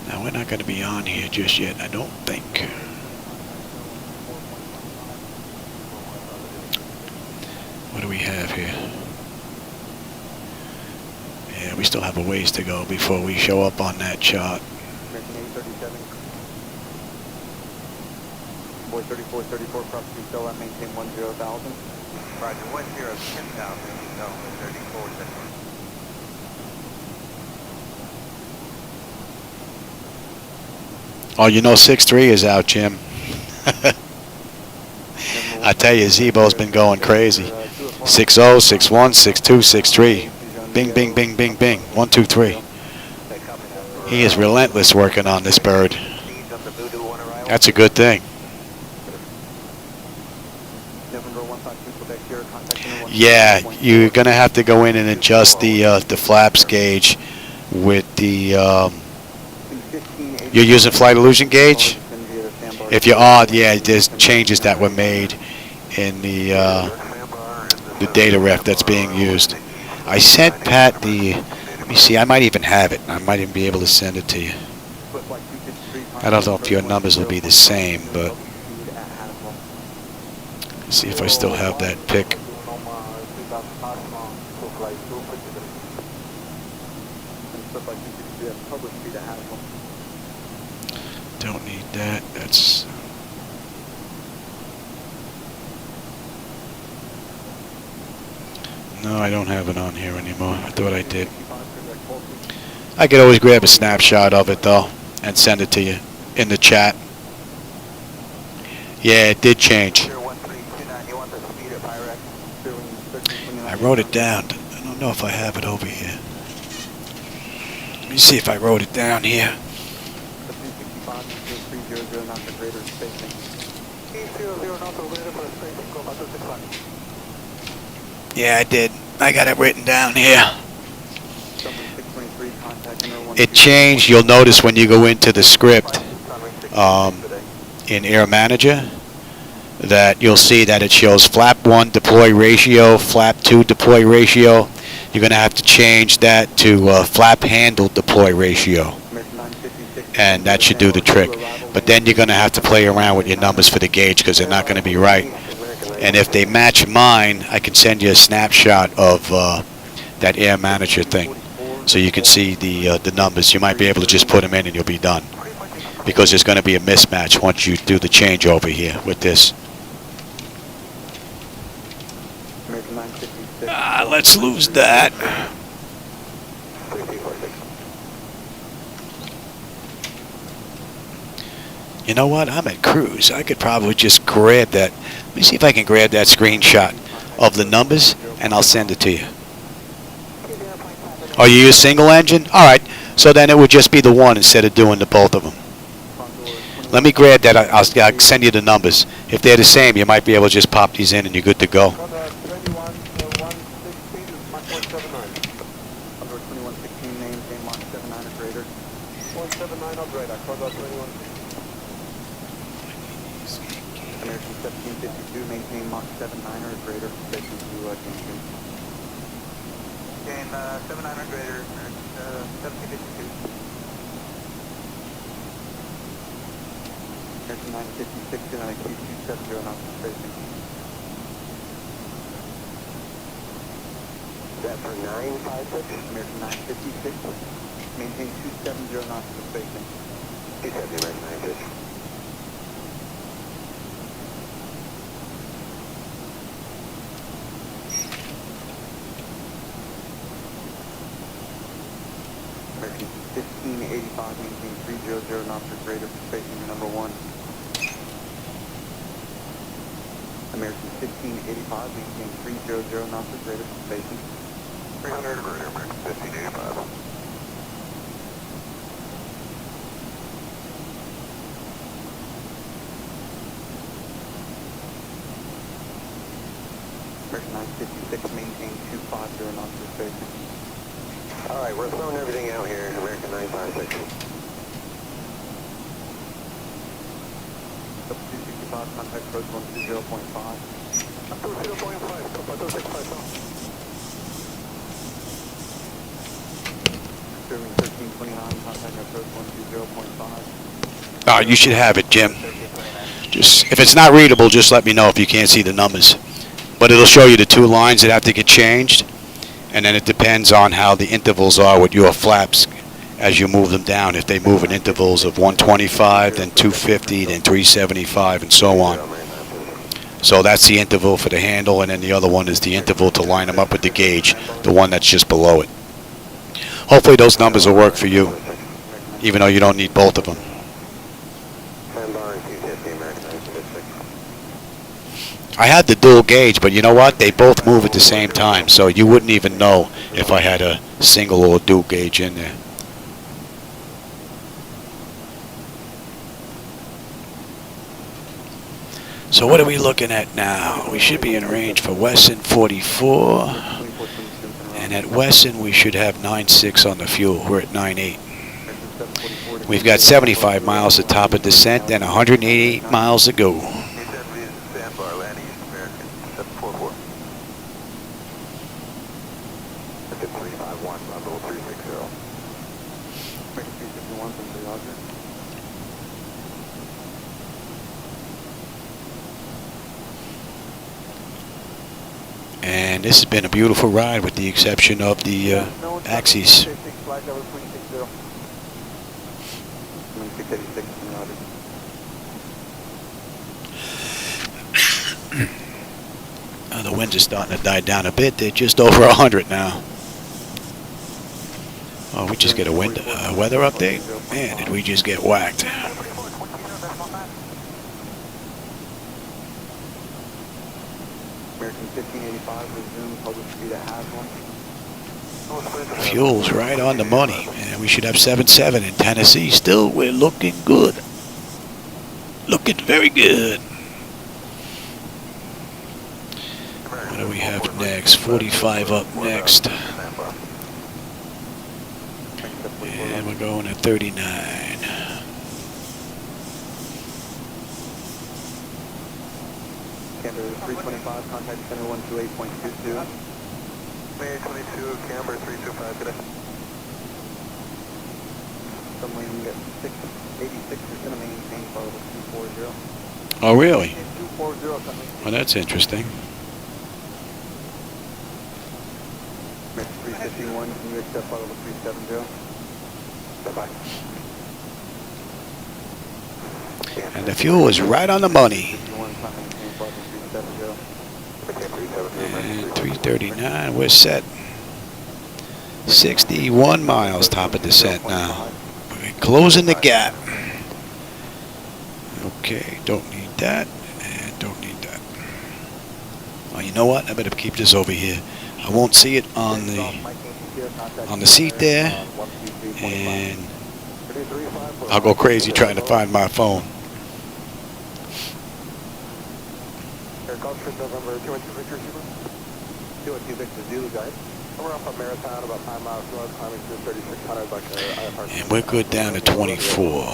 Now we're not going to be on here just yet, I don't think. What do we have here? Yeah, we still have a ways to go before we show up on that chart. Boy 34, cross 2 still at maintain 10,000. Roger, 10,000, no, 34, Oh, you know 6.3 is out, Jim. I tell you, Zibo's been going crazy. 6.0, 6.1, 6.2, 6.3. Bing, bing, bing, bing, bing. 1, 2, 3. He is relentless working on this bird. That's a good thing. Yeah, you're going to have to go in and adjust the flaps gauge with the... You're using flight illusion gauge? If you are, yeah, there's changes that were made in the data ref that's being used. I sent Pat the, let me see, I might even have it. I might even be able to send it to you. I don't know if your numbers will be the same, but let's see if I still have that pic. Don't need that. That's... No, I don't have it on here anymore. I thought I did. I could always grab a snapshot of it, though, and send it to you in the chat. Yeah, it did change. I wrote it down. I don't know if I have it over here. Let me see if I wrote it down here. Yeah, I did. I got it written down here. It changed. You'll notice when you go into the script in Air Manager that you'll see that it shows flap 1 deploy ratio, flap 2 deploy ratio. You're going to have to change that to flap handle deploy ratio. and that should do the trick. But then you're going to have to play around with your numbers for the gauge because they're not going to be right. And if they match mine, I can send you a snapshot of that Air Manager thing, so you can see the numbers. You might be able to just put them in and you'll be done, because there's going to be a mismatch once you do the changeover here with this. Let's lose that. You know what? I'm at cruise. I could probably just grab that. Let me see if I can grab that screenshot of the numbers, and I'll send it to you. Oh, you use single engine? All right. So then it would just be the one instead of doing the both of them. Let me grab that. I'll send you the numbers. If they're the same, you might be able to just pop these in, and you're good to go. American 1752, maintain Mach 79 or greater, station to Jacksonville. Gain 79 or greater, 1752. American 956, and Q270 knots of spacing. Is that for 956? American 956, maintain 270 knots of spacing. 270, American 956. American 1585, maintain 300 knots or greater for spacing number 1. American 1585, maintain 300 knots or greater for spacing. 300 or greater, American 1585. American 956, maintain 250 knots for spacing. All right, we're throwing everything out here in American 956. Up 265, contact approach 120.5. Approach 0.5, stop by 065. Serving 1329, contact approach 120.5. All right, you should have it, Jim. Just if it's not readable, just let me know if you can't see the numbers. But it'll show you the two lines that have to get changed, and then it depends on how the intervals are with your flaps as you move them down. If they move in intervals of 125, then 250, then 375, and so on. So that's the interval for the handle, and then the other one is the interval to line them up with the gauge, the one that's just below it. Hopefully those numbers will work for you, even though you don't need both of them. I had the dual gauge, but you know what? They both move at the same time, so you wouldn't even know if I had a single or dual gauge in there. So what are we looking at now? We should be in range for Wesson 44, and at Wesson we should have 9.6 on the fuel. We're at 9.8. We've got 75 miles at top of descent and 188 miles to go. And this has been a beautiful ride with the exception of the axes. The winds are starting to die down a bit. They're just over 100 now. Oh, we just get a weather update? Man, did we just get whacked. American 1585, resume public speed at Haslam. Fuel's right on the money. And we should have 7.7 in Tennessee. Still, we're looking good. Looking very good. What do we have next? 45 up next. And we're going at 39. Camber 325, contact center 128.22. May 22, Camber 325 today. Delta Wing 86% of maintain for level 240. Oh, really? 240 coming. Well, that's interesting. 351, can you accept for level 370? Bye-bye. And the fuel is right on the money. 51, time maintain for level 370. And 339, we're set. 61 miles top of descent now. We're closing the gap. Okay, don't need that, and don't need that. Well, you know what? I better keep this over here. I won't see it on the seat there, and I'll go crazy trying to find my phone. Air Gulfstream, November 212 Victor, Zulu. 212 Victor, Zulu, guys. We're off of Marathon, about 5 miles north, climbing through 3600 like IFR. And we're good down to 24.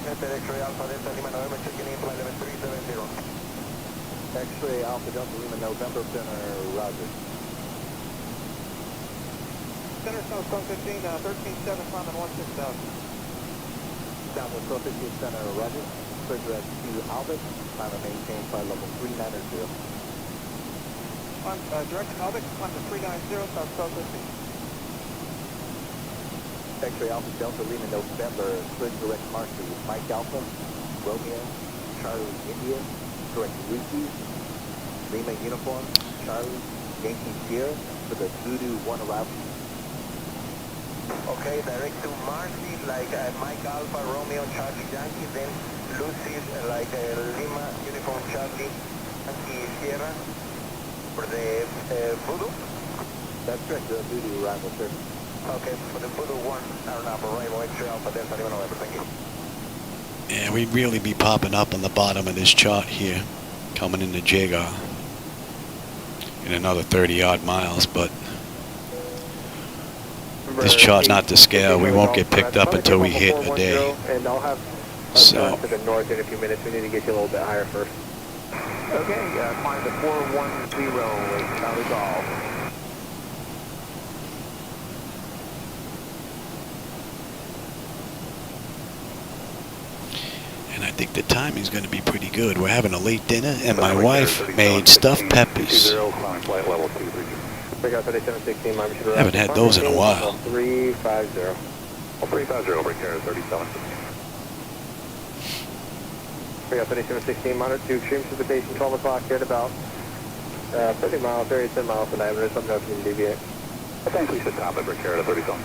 X-ray Alpha Delta Lima November, checking in flight level 370. X-ray Alpha Delta Lima November, center, roger. Center South 15, 13-7, climbing 16,000. Southwest 1215 center, roger. Bridge at 2 Albert, climb and maintain flight level 390. Direct Albert, climb to 390, South 1215. X-ray Alpha Delta Lima November, bridge direct Marcy, Mike Alpha, Romeo, Charlie India, correct Ruthie, Lima Uniform, Charlie, Yankee Sierra, for the Voodoo 1 arrival. Okay, direct to Marcy, like Mike Alpha, Romeo, Charlie Yankee, then Lucy, like Lima Uniform, Charlie, Yankee Sierra, for the Voodoo? That's correct, the Voodoo arrival, sir. Okay, for the Voodoo 1, our number, Rainbow X-ray Alpha Delta Lima November, thank you. Yeah, we'd really be popping up on the bottom of this chart here, coming into Jagar in another 30-odd miles, but this chart's not to scale. We won't get picked up until we hit a day. And I'll have So to the north in a few minutes. We need to get you a little bit higher first. Okay, climb to 410, now resolve. and I think the timing's going to be pretty good. We're having a late dinner, and my wife made stuffed peppers. Haven't had those in a while. 350. 350 over here, 37. We got 3716 monitor to extreme precipitation, 12 o'clock here at about 30 miles, area 10 miles per diameter. Something else you can deviate. I think we should top it for carrier 37.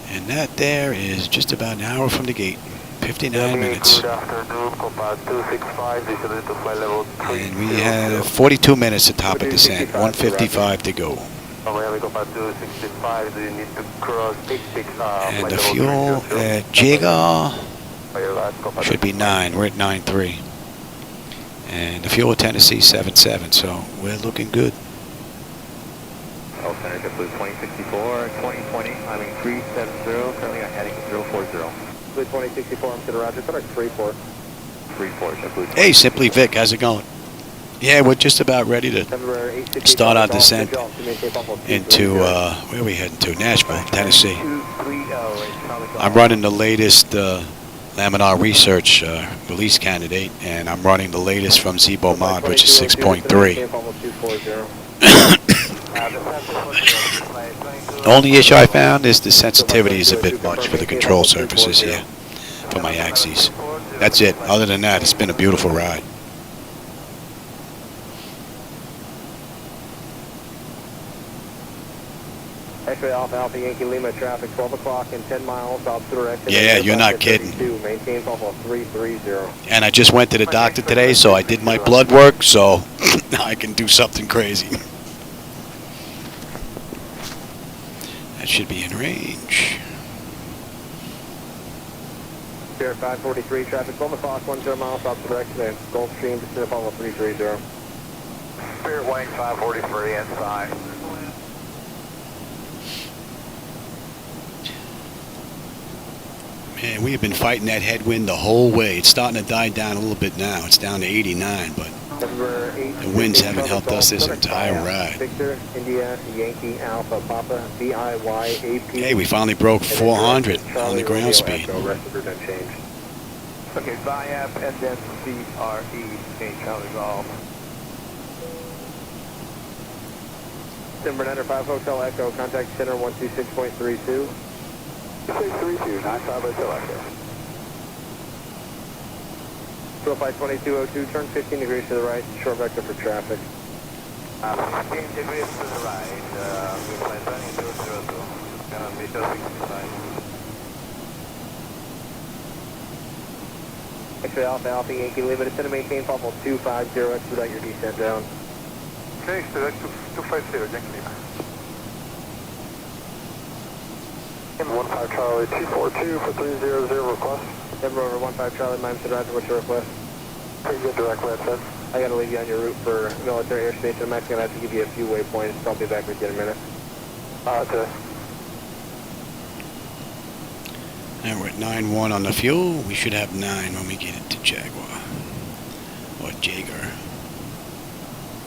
And that there is just about an hour from the gate. 59 minutes. Good afternoon, Copa 265, descended to flight level 3. And we have 42 minutes to top of descent, 155 to go. Miami Copa 265, do you need to cross And the fuel at Jagar should be 9. We're at 9.3. And the fuel at Tennessee 7.7, so we're looking good. Health Center, JetBlue 2064, 2020, climbing 370, currently on heading 040. Blue 2064, I'm to the Roger, center 34. 34, JetBlue. Hey, Simply Vic, how's it going? Yeah, we're just about ready to start our descent into, where are we heading to? Nashville, Tennessee. I'm running the latest laminar research release candidate, and I'm running the latest from Zibo Mod, which is 6.3. The only issue I found is the sensitivity is a bit much for the control surfaces here, for my axes. That's it. Other than that, it's been a beautiful ride. X-ray Alpha Yankee Lima traffic 12 o'clock and 10 miles opposite direction. Yeah, you're not kidding. Maintain level 330. And I just went to the doctor today, so I did my blood work, so now I can do something crazy. That should be in range. Spirit 543 traffic 12 o'clock 10 miles opposite direction and Gulfstream descendant level 330. Spirit Wing 543 inside. Man, we have been fighting that headwind the whole way. It's starting to die down a little bit now. It's down to 89, but Number 8. The winds haven't helped us this entire ride. Victor, India, Yankee, Alpha, Papa, BIY, AP. Hey, we finally broke 400 on the ground speed. Rest of it unchanged. Okay, VIAP and then CRE, change Charlie Golf. Number 905 Hotel Echo, contact center 126.32. 632, 95 Hotel Echo. Profile 2202, turn 15 degrees to the right, short vector for traffic. 15 degrees to the right, we fly 2202, gonna be 65. X-ray Alpha, Alpha Yankee, limited to maintain level 250, expedite your descent down. Okay, expedite 250, Yankee Lima. 15 Charlie 242 for 300 request. Denver over 15 Charlie, my name is Roger, what's your request? Pretty good direct red, sir. I gotta leave you on your route for military airspace, I'm actually gonna have to give you a few waypoints, so I'll be back with you in a minute. Okay. And we're at 9-1 on the fuel. We should have 9 when we get into Jaguar. Or Jager.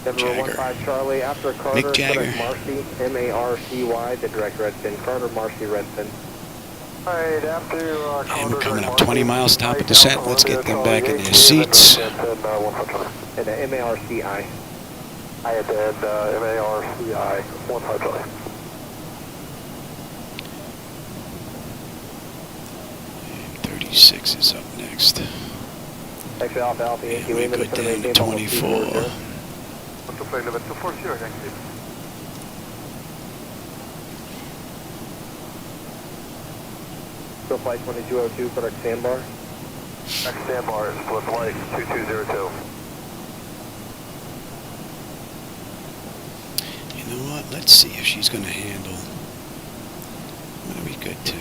Denver Jagger. 15 Charlie, after Carter, Mick Jagger. select Marcy, M-A-R-C-Y, the direct red fin. Carter, Marcy, red fin. Alright, after And we're coming up 20 miles top of descent. Let's get them back in their seats. And M-A-R-C-I. I had M-A-R-C-I, 15 Charlie. And 36 is up next. X-ray Alpha, Alpha And Yankee, we go limited to down to maintain level 24. 240. What's the plane number 240, Yankee? Still flight 2202, correct sandbar. Next sandbar is split flight 2202. You know what? Let's see if she's going to handle. What are we good to?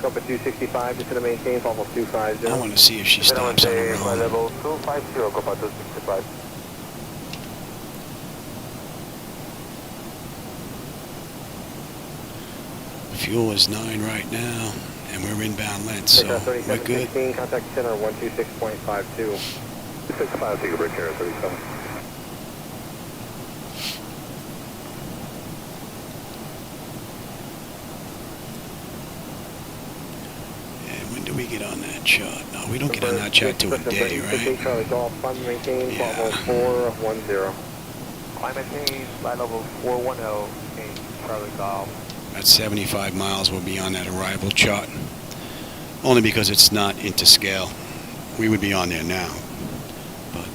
Cockpit 265, just gonna maintain level 250. I want to see if she stops on her own. Level 250, Copa 265. Fuel is 9 right now, and we're inbound length, so we're good. 3716, contact center 126.52. 65, so you can break here at 37. And when do we get on that chart? No, we don't get on that chart till a day, right? Charlie Golf, climb and maintain level 410. Climb and change, flight level 410, change Charlie Golf. At 75 miles, we'll be on that arrival chart. Only because it's not into scale. We would be on there now. But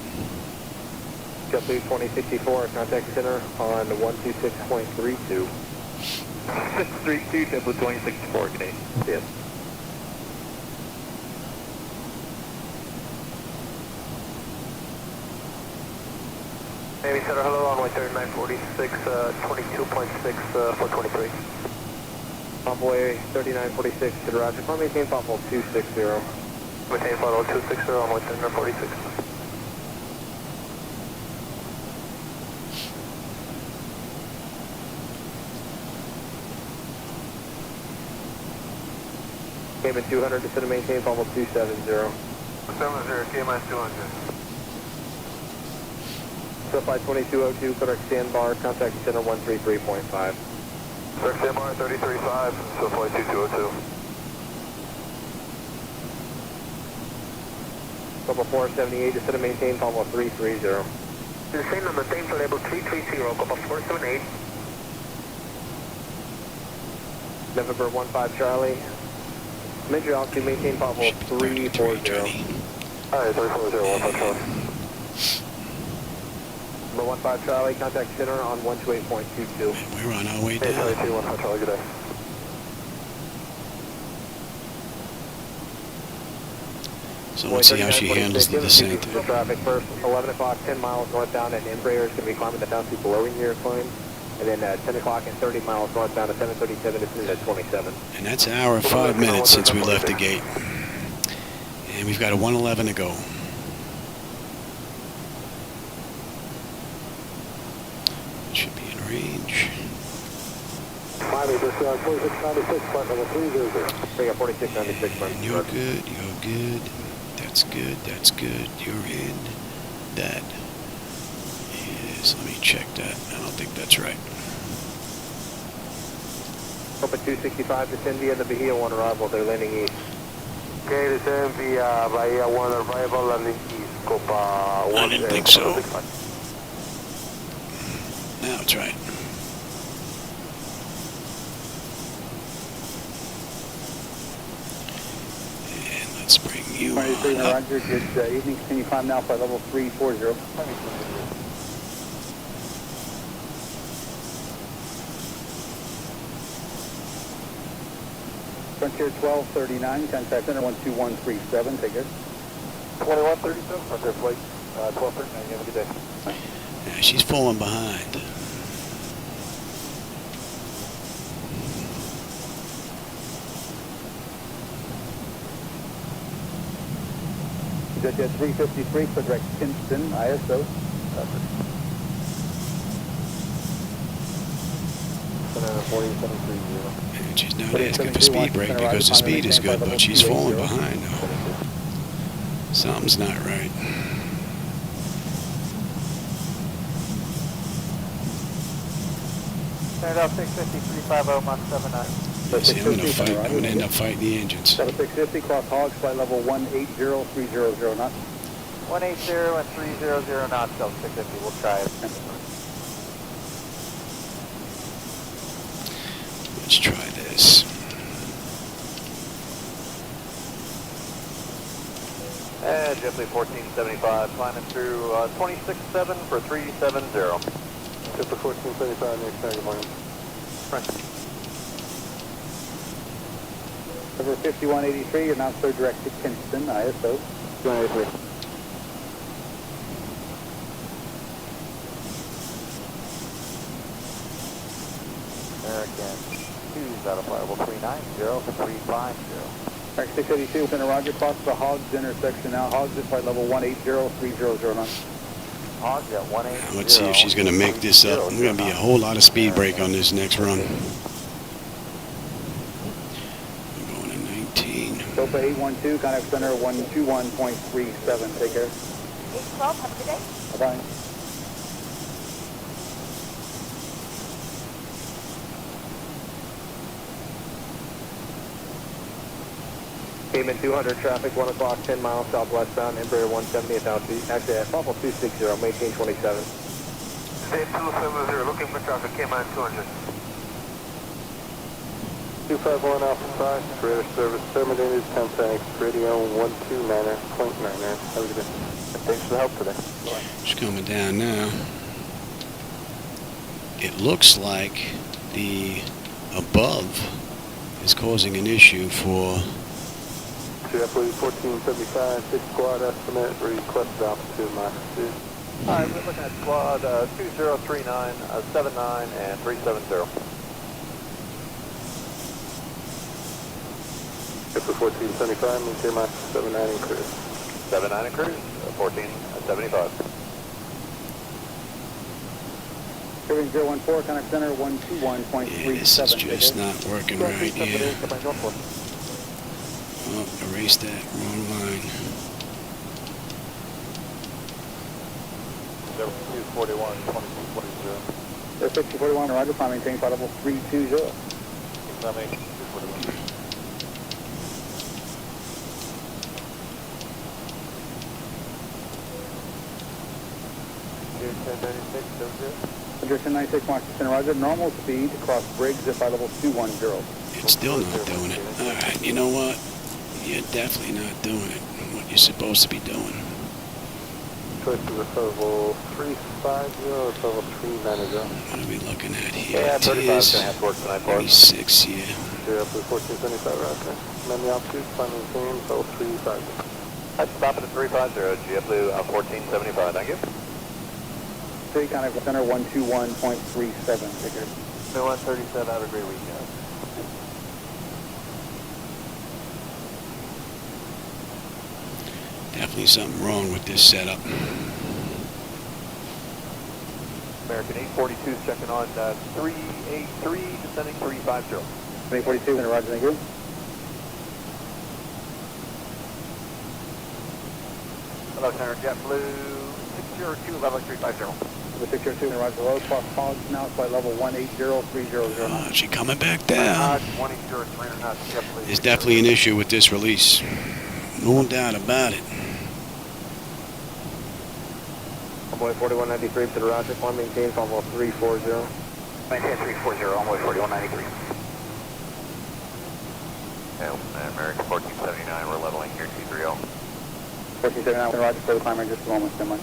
JetBlue 2064, contact center on 126.32. 632, JetBlue 2064, good day. Yes. Navy Center, hello, runway 3946, 22.6 for 23. Envoy 3946 to the Roger. Climb maintain level 260. Maintain flight level 260, runway 3946. Cayman 200, just gonna maintain level 270. 70, K-minus 200. Flight 2202, correct sandbar, contact center 133.5. Correct sandbar 335, so flight 2202. Level 478, just gonna maintain level 330. The same number, maintain for level 330, Copa 478. November 15 Charlie. Major altitude, maintain level 340. Alright, 340, 15 Charlie. Number 15 Charlie, contact center on 128.22. we're on our way Hey, down. 32, 15 Charlie, good day. So let's see how she handles the descent. The traffic first, 11 o'clock, 10 miles northbound, and Embraer is going to be climbing the downstream below in your climb. And then 10 o'clock and 30 miles northbound at 737 to 27. And that's an hour and 5 minutes since we left the gate. And we've got a 111 to go. It should be in range. 4696, flight level 300. We got 4696 And you're good, you're good. That's That's good. That's good. You're in. That is. Let me check that. I don't think that's right. Open 265 to India, the Bahia 1 arrival, they're landing east. Okay, this is via Bahia 1 arrival, landing east, Copa 1. I didn't think so. Now it's right. And let's bring you 23 on up. Roger, good evening. Continue climb now flight level 340. Frontier 1239, contact center 12137, take care. 2137, Frontier Flight 1239, you have a good day. Yeah, she's falling behind. Jet 353, for direct Kinston, ISO. And she's not asking for speed break because the speed is good, but she's falling behind now. Something's not right. Stand up 650, 350, Mach 79. See, I'm gonna end up fighting the engines. 650, cross hogs, flight level 180, 300 knots. 180 and 300 knots, Delta 650, we'll try it. Let's try this. And JetBlue 1475, climbing through 26.7 for 370. JetBlue 1475, next time, good morning. Front. Over 5183, you're now clear direct to Kinston, ISO. 283. American 2's out of flight level 390 for 350. Direct 682, within a Roger, cross the Hogs intersection now. Hogs at flight level 180, 300 knots. Hogs at 180. Let's see if she's gonna make this up. There's gonna be a whole lot of speed break on this next run. We're going to 19. Sofa 812, contact center 121.37, take care. 812, have a good day. Bye-bye. Cayman 200 traffic, 1 o'clock, 10 miles southwestbound, Embraer 170th altitude, actually at Papa 260, maintain 27. State 270, looking for traffic, Cayman 200. 251 Alpha 5, radar service terminated, contact radio 129er, point 9er. Have a good day. Thanks for the help today. She's coming down now. It looks like the above is causing an issue for JetBlue 1475, 6 squad estimate, requested altitude Mach 2. Alright, we're looking at squad 2039, 79, and 370. JetBlue 1475, maintain Mach 79 and cruise. 79 and cruise, 1475. Curving 014, contact center 121.37. yeah, this is just not working right here. Oh, erase that, wrong line. 241, 2240. 6041, Roger, climb maintain flight level 320. Incoming 241. Under 1096, Mach 10, Roger, normal speed, cross Briggs at flight level 210. It's still not doing it. Alright, you know what? You're definitely not doing it. What you're supposed to be doing. Choice is level 350 or level 390. What are we looking at here? Yeah, It 35 is going to have to work tonight for us. 36 here. JetBlue 1475, Roger. Amend the altitude, climbing team, level 350. I'd stop at 350, JetBlue 1475, thank you. 3, contact center 121.37, take care. 137, have a great weekend. Definitely something wrong with this setup. American 842 checking on 383, descending 350. 342, Roger, thank you. Hello, Center, JetBlue 602, level 350. Number 602, roger, low, cross hogs now, flight level 180-3009. She coming back down. 180, 300 knots, JetBlue. There's definitely an issue with this release. No doubt about it. Envoy 4193 to the roger, climb maintain, Envoy 340. Maintain 340, Envoy 4193. American 1479, we're leveling here 230. 1479, roger, for the climber, just a moment, stand by.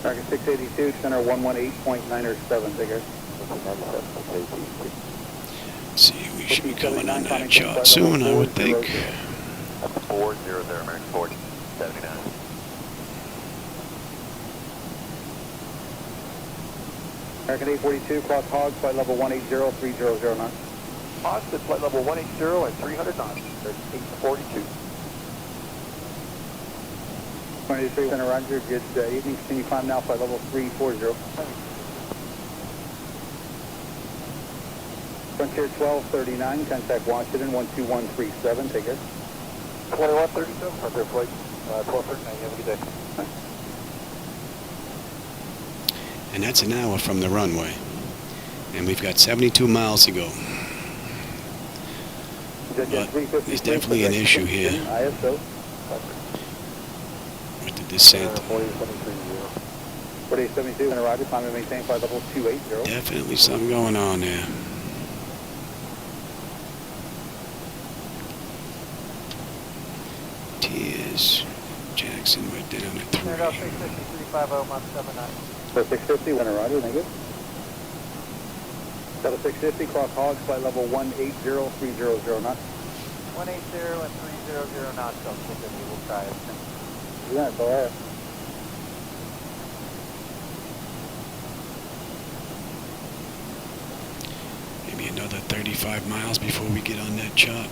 Target 682, center 118.907, take care. See, we should be coming on that chart soon, I would think. 40 there, American 1479. American 842, cross hogs, flight level 180-3009. Hogs at flight level 180 and 300 knots. There's 842. 23, center roger, good evening, continue climb now, flight level 340. Frontier 1239, contact Washington 12137, take care. 2137, Frontier flight 1239, have a good day. And that's an hour from the runway. And we've got 72 miles to go. But there's definitely an issue here ISO. with the descent. 4872, center roger, climb and maintain flight level 280. Definitely something going on there. Tears. Jackson, we're down at 3. 350, 350, Mach 79. 650, center roger, thank you. Delta 650, cross hogs, flight level 180-300 knots. 180 and 300 knots, so we'll try it. Yeah, go ahead. Maybe another 35 miles before we get on that chart.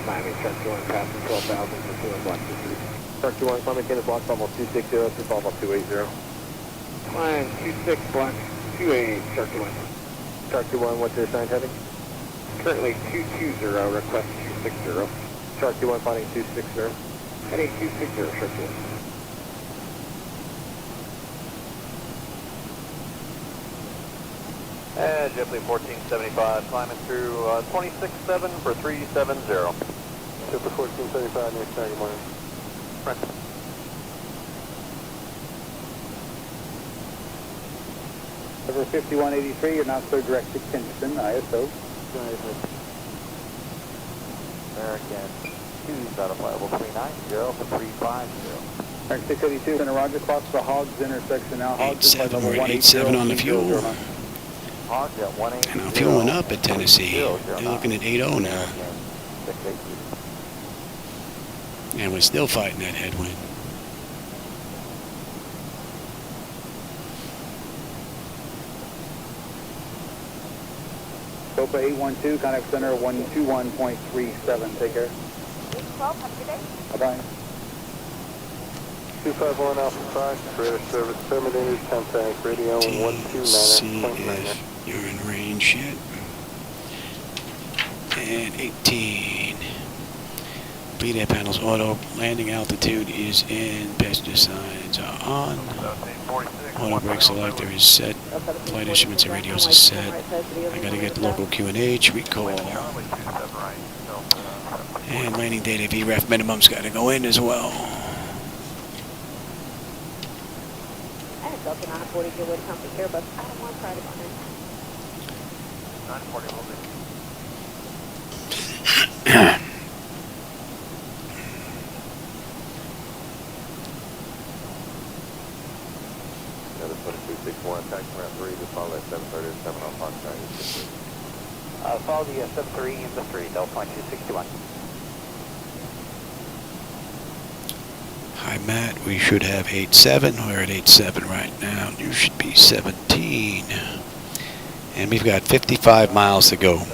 Miami, Shark 2 1, passing 12,000 for 2 and block 23. Shark 2 1, climb maintain, block almost 260, through Almo 280. Climb 26, block 288, Shark 2 1. Shark 2 1, what's your assigned heading? Currently 220, request 260. Shark 2 1, finding 260. Heading 260, Shark 2 1. And JetBlue 1475, climbing through 26.7 for 370. Super 1475, near starting morning. Right. Over 5183, you're now clear direct to Kingston, ISO. American 2's out of flight level 390 for 350. American 682, center roger, cross the hogs intersection now. Hogs is flight 87, level we're at 87 on the fuel. 180-300. Hogs at 180. And I'm fueling up at Tennessee. They're looking at 80 now. And we're still fighting that headwind. Copa 812, contact center 121.37, take care. 12, have a good day. Bye-bye. 251 Alpha 5, radar service terminated, contact radio See 12 if you're in range yet. And 18. VDAP panels auto. Landing altitude is in. Passenger signs are on. Auto brake selector is set. Flight instruments and radios is set. I gotta get the local QNH recall. And landing data VREF minimum's gotta go in as well. I had Delta 940 get away to come to Airbus. I don't want to try to go in. 940 will be. Another 2261, taxi route 3, just follow that 730 and 7 on Fox Drive. Follow the 73 in the 3, Delta 2261. Hi Matt, we should have 87. We're at 87 right now. You should be 17. And we've got 55 miles to go.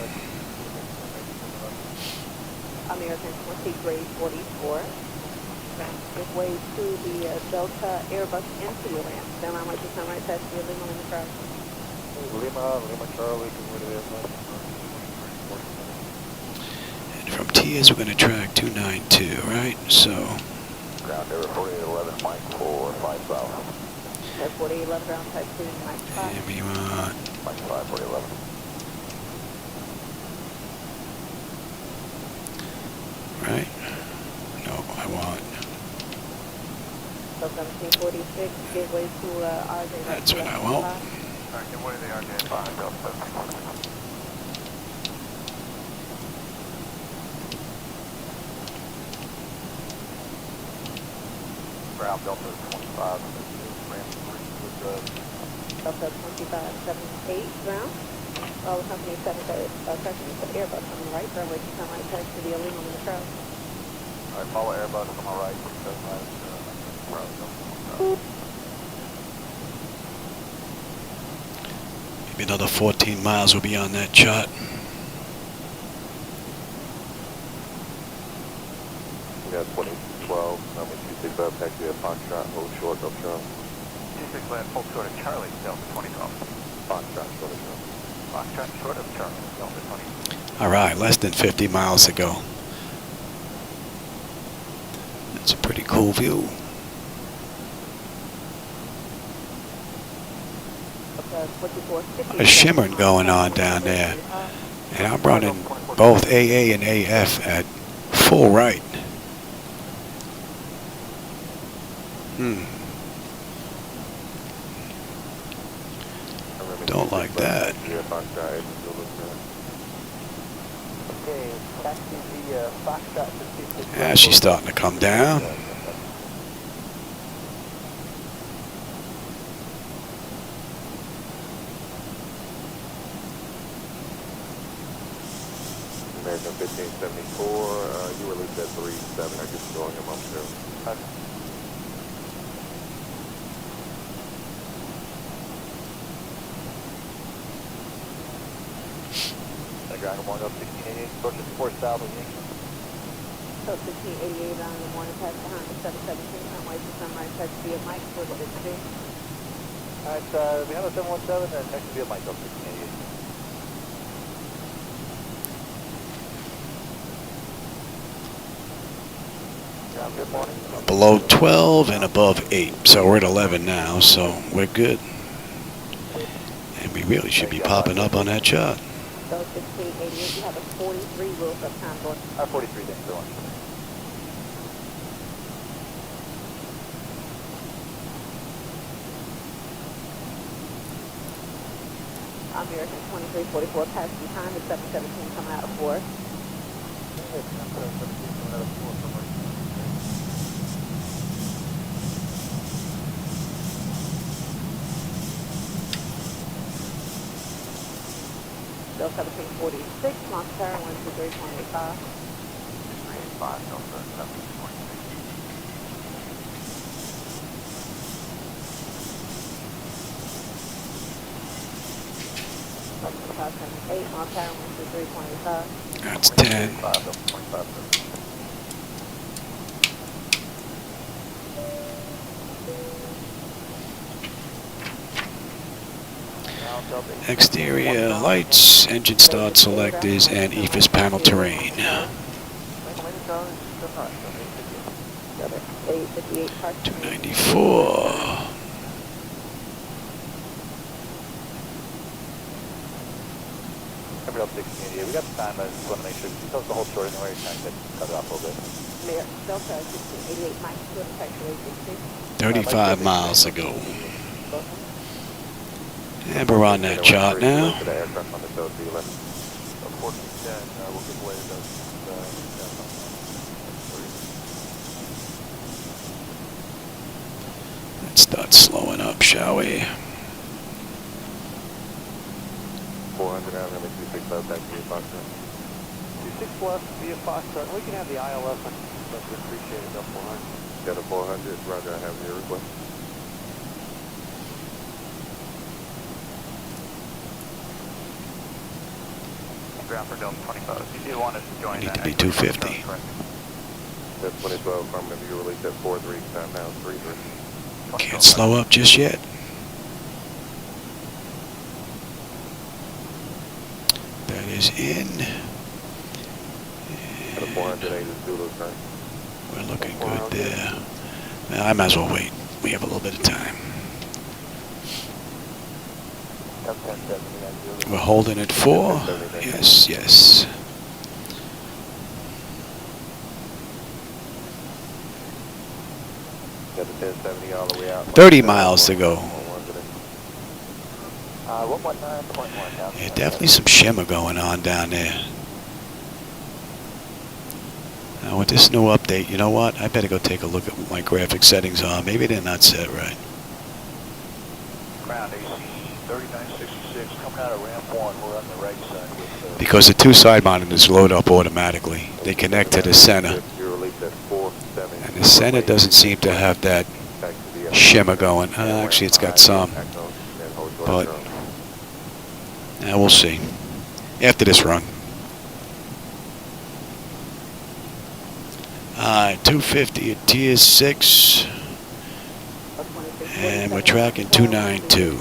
American 20 grade 44. Give way to the Delta Airbus Intl ramp. Down on my sunrise past the illegal in the crowd. Lima Charlie, good morning, And from Tias, we're going to track 292, right? So, Ground over 4811, Mike 4, 5 south. Okay, 4811 ground type 2, Mike 5. and we want Mike 5, 4811. right? No, I want. So 1746, gateway to RJ. That's what I want. Alright, what are they RJ? 5 Delta. Ground Delta 25, Delta 2578 ground. All the company 730, correction, for Airbus on the right, runway 29 right, touch to the aluminum control. Alright, follow Airbus on my right, Maybe another 14 miles will be on that chart. We got 2012, number 265, taxi at Foxtrot, hold short, up short. 26 left, hold short of Charlie, Delta 2012. Foxtrot, short, up short. Foxtrot short of Charlie, Delta 20. All right, less than 50 miles to go. That's a pretty cool view. A shimmering going on down there. And I'm running both AA and AF at full right. Don't like that. Yeah, Foxtrot, Okay, taxi the Foxtrot 56. Yeah, she's starting to come down. American 1574, you released at 37, I guess going a month ago. Ground going up 1688, approaching 4 south of Yankee. So 1688 on the morning pass behind the 717, runway 29 right, touch via Mike for the 15. Alright, behind the 717, and next to be a Mike up 1688. Good morning. Below 12 and above 8. So we're at 11 now, so we're good. And we really should be popping up on that chart. So 1688, you have a 43 rule for time going. 43, thanks so much. American 2344, pass behind the 717, coming out of 4. Bill 1746, launch tower 123.85. 385, Delta 1746. Delta 578, launch tower 123.85. That's 10. 25, Delta 25. Exterior lights, engine start selectors, and EFIS panel terrain. 294. Up 1688. We got the time, I just want to make sure. Tell us the whole story anyway. Kind of cut it off a little bit. Mayor, Delta 1688, Mike, to taxiway 16. 35 miles to go. And we're on that chart now. To the aircraft on the code, so you let unfortunately, we'll give away those. Let's start slowing up, shall we? 400 out, number 265, taxi at Foxtrot. 26 left via Foxtrot. We can have the ILS. Much appreciated. Up 400. Got a 400, Roger, I have your request. Ground for Delta 25. If you want us to join We need that. to be 250. That's 2012, from remember you released at 43, time now 33. Can't slow up just yet. that is in. The 408 is Zulu, sir. We're looking good there. Now, I might as well wait. We have a little bit of time. We're holding at 4. Yes, yes. Got the 1070 all the way out. 30 miles to go. 119.1. Yeah, definitely some shimmer going on down there. Now with this new update, you know what? I better go take a look at what my graphic settings are. Maybe they're not set right. Ground AC 3966 coming out of ramp 1. We're on the right side with Because the two side monitors load up automatically. They connect to the center. And the center doesn't seem to have that shimmer going. Actually, it's got some. But yeah, we'll see. After this run. 250 at Tier 6. And we're tracking 292.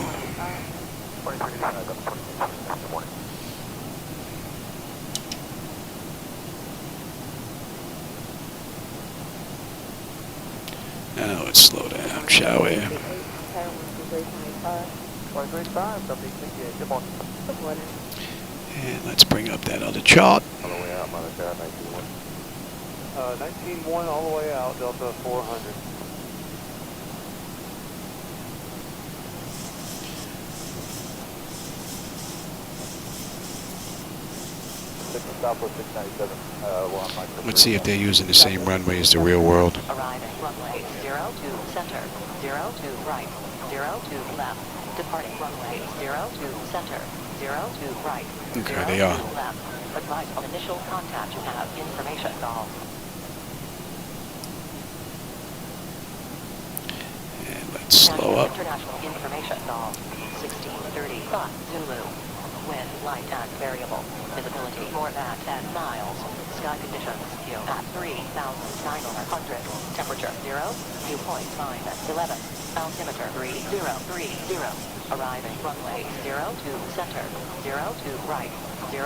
Now let's slow down, shall we? 23.5, come on. And let's bring up that other chart. All the way out, Monaco, 19.1. 19.1 all the way out, Delta 400. Southwest 697. Let's see if they're using the same runway as the real world. Arriving runway 02 center, 02 right, 02 left. Departing runway 02 center, 02 right, Okay, they are. 02 left. Advise on initial contact you have information call. And let's slow up. International information call 1635 Zulu. Wind light and variable. Visibility more than 10 miles. Sky conditions Q at 3,900. Temperature 0. Dew point -11. Altimeter 3030. Arriving runway 02 center, 02 right, 02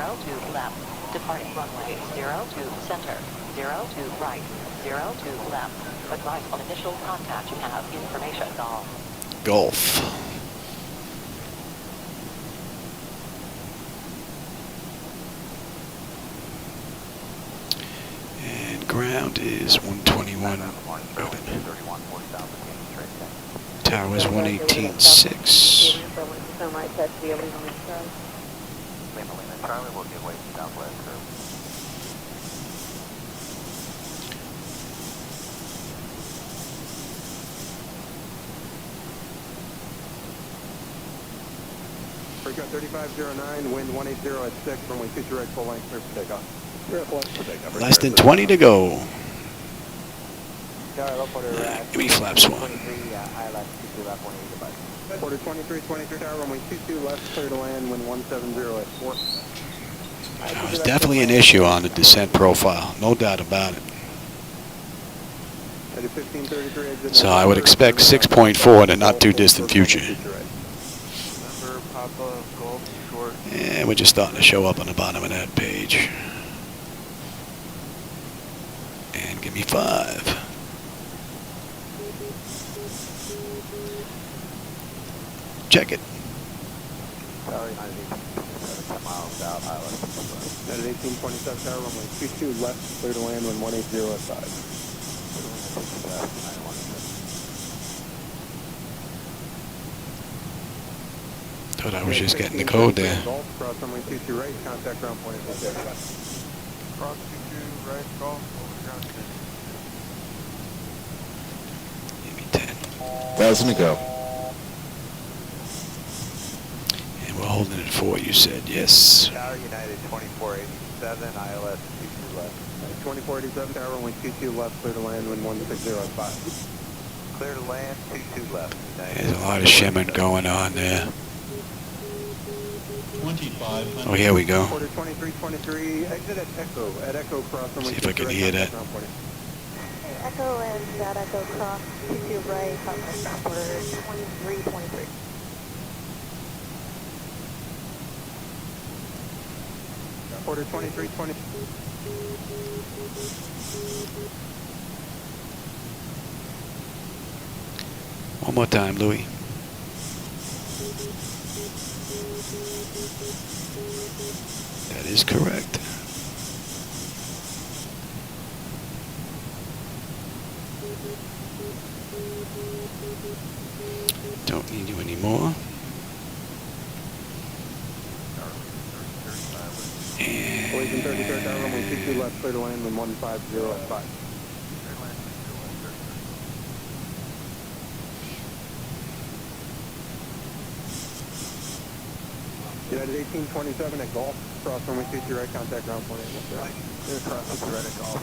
left. Departing runway 02 center, 02 right, 02 left. Advise on initial contact you have information call. Gulf. And ground is 121. Tower is 118.6. Charlie will get way to Southwest, sir. Breakout 3509, wind 180 at 6, runway 22 right, full length, clear for takeoff. Less than 20 to go. Give me flaps 1. Quarter 23, tower, runway 22 left, clear to land, wind 170 at 4. There's definitely an issue on the descent profile, no doubt about it. So I would expect 6.4 in the not too distant future. And we're just starting to show up on the bottom of that page. And give me 5. Check it. At 1827 tower, runway 22 left, clear to land, wind 180 at 5. Thought I was just getting the code there. Cross runway 22 right, contact ground point. Cross 22 right, golf, over ground 6. Give me 10. 1,000 to go. And we're holding it 4, you said. Yes. Tower United 2487, ILS 22 left. 2487 tower, runway 22 left, clear to land, wind 160 at 5. Clear to land, 22 left. There's a lot of shimming going on there. Oh, here we go. Quarter 2323, exit at Echo cross runway. See if I can hear that. Echo and that Echo cross 22 right, quarter 2323. Order 2320. One more time, Louis. That is correct. Don't need you anymore. Collision 33rd, runway 22 left, clear to land in 150 United 1827 at Golf, cross runway 22 right, contact ground 48. Cross 22 right at Golf.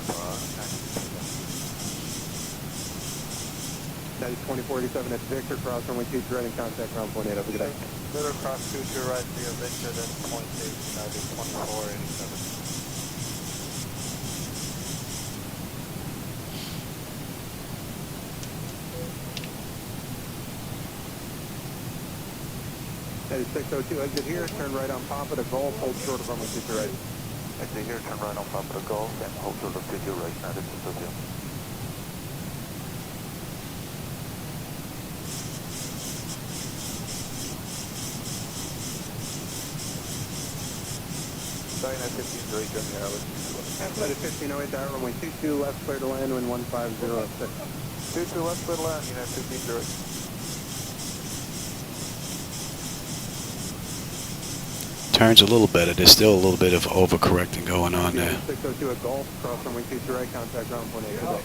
United 2487 at Victor, cross runway 22 right and contact ground 48. Have a good day. Middle cross 22 right via Victor, then point 8, United 2487. That is 602, exit here, turn right on Papa to Golf, hold short of runway 22 right. Exit here, turn right on Papa to Golf, and hold short of 22 right, United 602. Sorry, 15 right, Germany Airlines. United 1508, dial runway 22 left, clear to land, wind 150 at 6. 22 left, clear to land, United 15 right. Turns a little better. There's still a little bit of overcorrecting going on there. 602 at Golf, cross runway 22 right, contact ground 48. All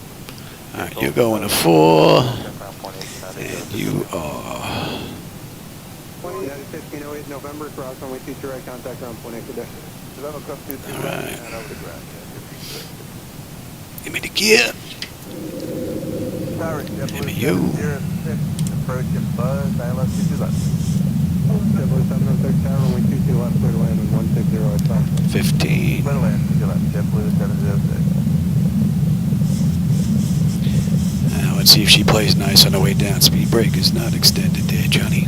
right, you're going to 4, and you are... United 1508 November, cross runway 22 right, contact ground 48 today. November cross 22 All right, right. and over the ground, yeah, 15 Give me the gear. Tower, Give me you. 706, approaching buzz, ILS 22 left. Jacksonville 706, tower runway 22 left, clear to land in 160 at 5. 15. Clear to land, 22 left, JetBlue 706. Now let's see if she plays nice on the way down. Speed brake is not extended there, Johnny.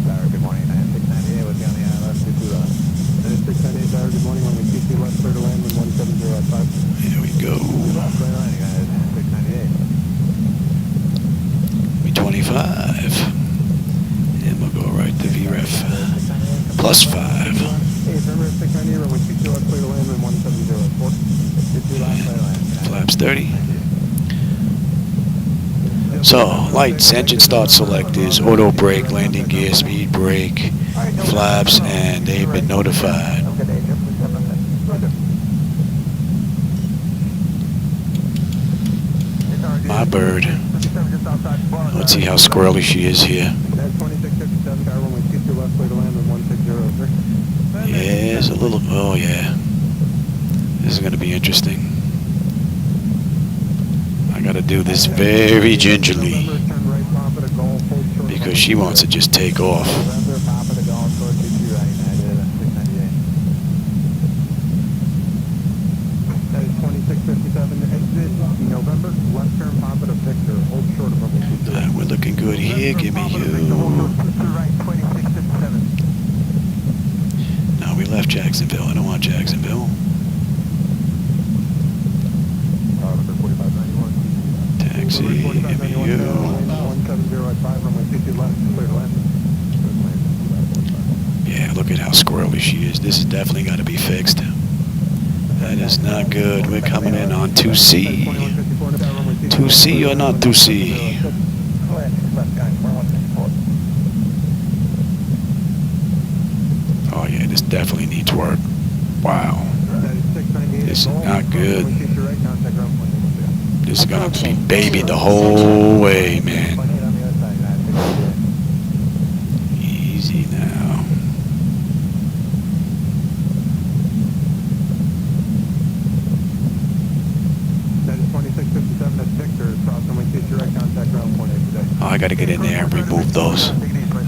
Tower, good morning, 9698, what's on the ILS 22 left? 698, tower, good morning, runway 22 left, clear to land in 170 at 5. Here we go. Left, clear to land, guys, 698. 25, and we'll go right to VREF, plus 5. Hey, remember 698, runway 22 left, clear to land in 170 at 4. 22 left, clear to land. Flaps 30. So, lights, engine start select is auto brake, landing gear, speed brake, flaps, and they've been notified. My bird. Let's see how squirrely she is here. Yeah, it's a little, oh yeah. This is going to be interesting. I got to do this very gingerly because she wants to just take off. That is 2657 exit November, left turn Papa to Victor, hold short of runway 22. We're looking good here. Give me you. No, we left Jacksonville. I don't want Jacksonville. Taxi, give me you. 170 at 5, runway 22 left, clear to land. Yeah, look at how squirrely she is. This has definitely got to be fixed. That is not good. We're coming in on 2C. 2C or not 2C? Oh yeah, this definitely needs work. Wow. This is not good. This is going to be baby the whole way, man. Easy now. That is 2657 at Victor, cross runway 22 right, contact ground 48 today. Oh, I got to get in there and remove those.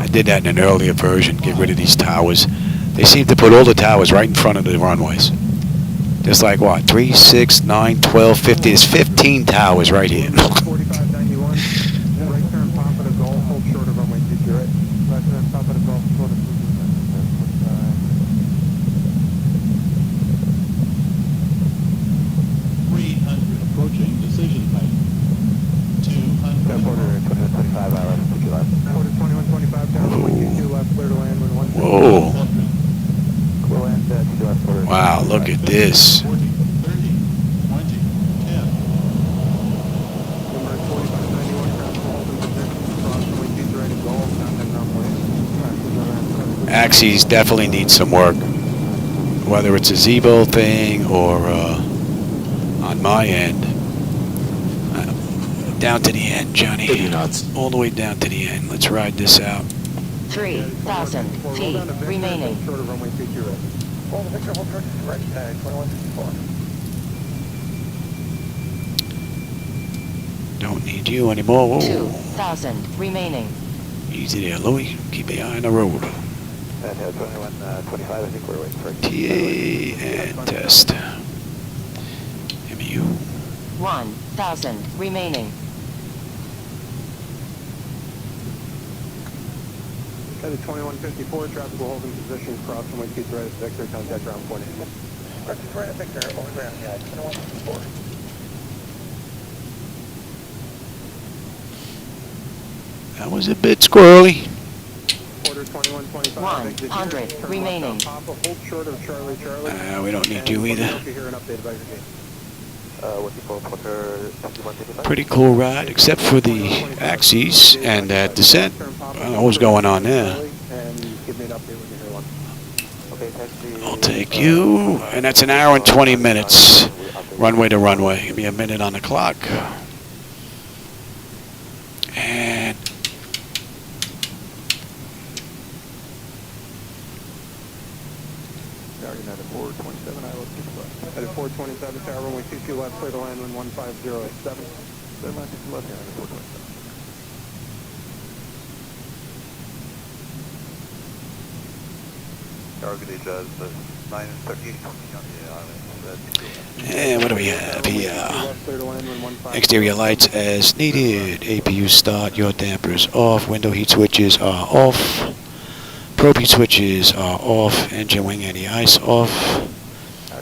I did that in an earlier version. Get rid of these towers. They seem to put all the towers right in front of the runways. There's like what, 3, 6, 9, 12, 15. There's 15 towers right here. 4591, right turn Papa to Golf, hold short of runway 22 right. Left turn Papa to Golf, short of this. 40, 30, 20, 10. Number 4591, traffic holding position, cross runway 23 right at Gulf, contact ground point. Axes definitely need some work. Whether it's a Zibo thing or on my end. Down to the end, Johnny. 80 knots. All the way down to the end. Let's ride this out. 3,000 feet remaining. Short of runway 23 right. Hold the Victor, hold the right, 2164. Don't need you anymore. Whoa. 2,000 remaining. Easy there, Louie. Keep your eye on the road. And 2125, I think we're waiting for TA and test. MU. 1,000 remaining. Headed 2154, traffic will hold in position, cross runway 23 right at Victor, contact ground point. Cross right at Victor, over ground, yeah, 2154. That was a bit squirrely. Order 2125. 100 remaining. Papa, hold short of Charlie, Charlie. We don't need you either. Hear an update about your game. Pretty cool ride, except for the axes and that descent. I don't know what's going on there. And give me an update when you hear one. I'll take you. And that's an hour and 20 minutes. Runway to runway. Give me a minute on the clock. And At 427, tower runway 22 left, clear to land when 15087. Clear line 6 left, and 427. Target is 9:38 on the what do we have here? Left, clear to land when 150. Exterior lights as needed. APU start. Your dampers off. Window heat switches are off. Probe heat switches are off. Engine wing anti-ice off.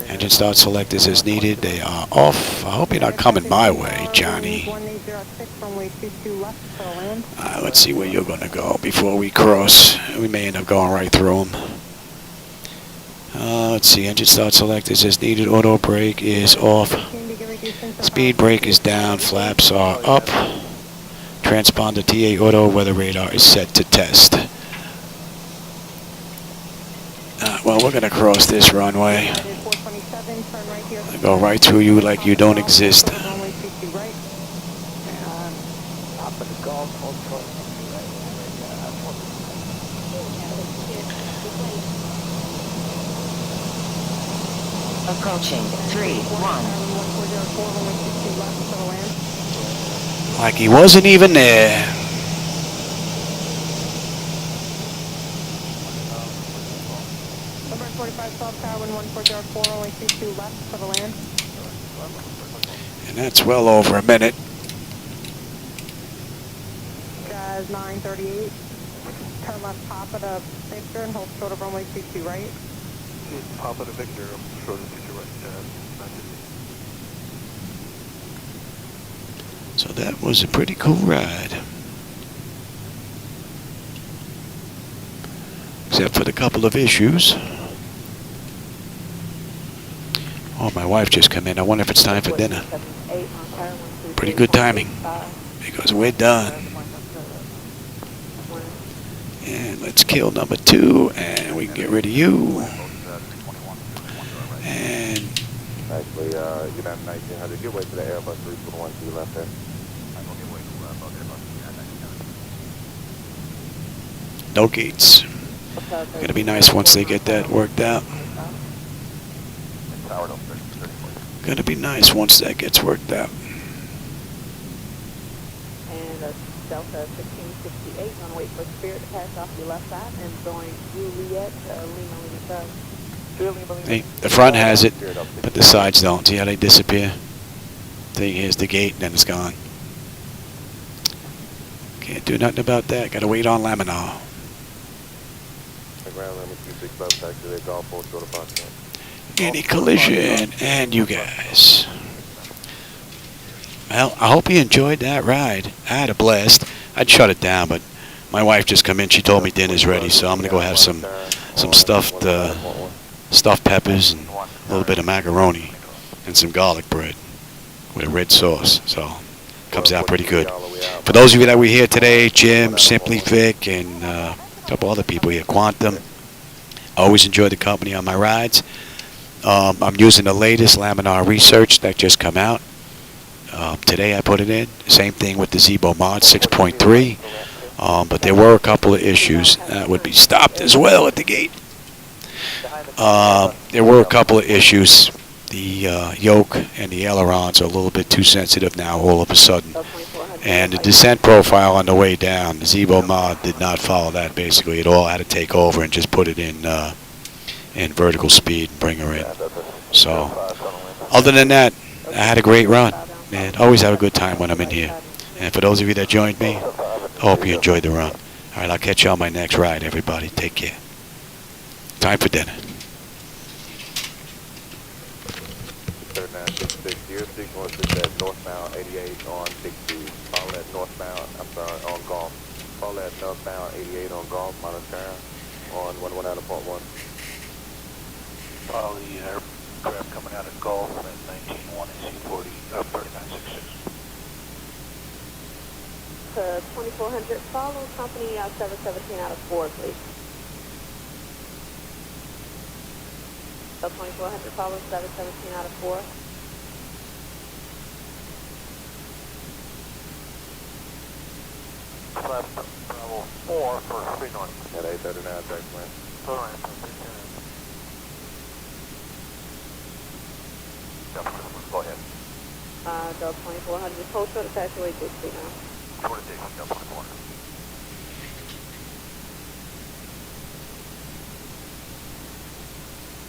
Engine start selectors as needed. They are off. I hope you're not coming my way, Johnny. Let's see where you're going to go before we cross. We may end up going right through them. Let's see. Engine start selectors as needed. Auto brake is off. Speed brake is down. Flaps are up. Transponder TA auto weather radar is set to test. Well, we're going to cross this runway. Go right through you like you don't exist. Approaching 3-1. Like he wasn't even there. Number 45 South Tower, 1404, only 22 left for the land. And that's well over a minute. Jazz 938. Turn left top of the Victor and hold short of runway 22 right. Papa to Victor, short of 22 right, So that was a pretty cool ride. Except for the couple of issues. Oh, my wife just come in. I wonder if it's time for dinner. Pretty good timing. Because we're done. And let's kill number 2. And we can get rid of you. And Actually, United 1900, get way to the Airbus 321 to your left there. no gates. Gonna be nice once they get that worked out. Gonna be nice once that gets worked out. And a Delta 1668 on wait for Spirit to pass off your left side and going Juliet, Lima, Hey, the front has it, but the sides don't. See how they disappear? See, here's the gate, and then it's gone. Can't do nothing about that. Gotta wait on Laminar. Any collision, and you guys. Well, I hope you enjoyed that ride. I had a blast. I'd shut it down, but my wife just come in. She told me dinner's ready, so I'm gonna go have some stuffed peppers and a little bit of macaroni, and some garlic bread with a red sauce. So comes out pretty good. For those of you that were here today, Jim, Simply Vic, and a couple other people here, Quantum. I always enjoy the company on my rides. I'm using the latest laminar research that just come out. Today I put it in. Same thing with the Zibo Mod 6.3. But there were a couple of issues that would be stopped as well at the gate. There were a couple of issues. The yoke and the ailerons are a little bit too sensitive now all of a sudden. And the descent profile on the way down, the Zibo Mod did not follow that basically at all. I had to take over and just put it in vertical speed and bring her in. So other than that, I had a great run. Man, always have a good time when I'm in here. And for those of you that joined me, I hope you enjoyed the run. All right, I'll catch you on my next ride, everybody. Take care. Time for dinner. 3966, your signal is at northbound 88 on 60. Follow that northbound, on Gulf. Follow that northbound 88 on Gulf, monitor on 119.1. Follow the aircraft coming out of Gulf at 19-1 AC-40, 3966. 2400, follow company 717 out of 4, please. So 2400, follow 717 out of 4. Bravo 4 for free north. At 839, Jacksonville. Go ahead. Delta 2400, hold short of taxiway 60 now. Short of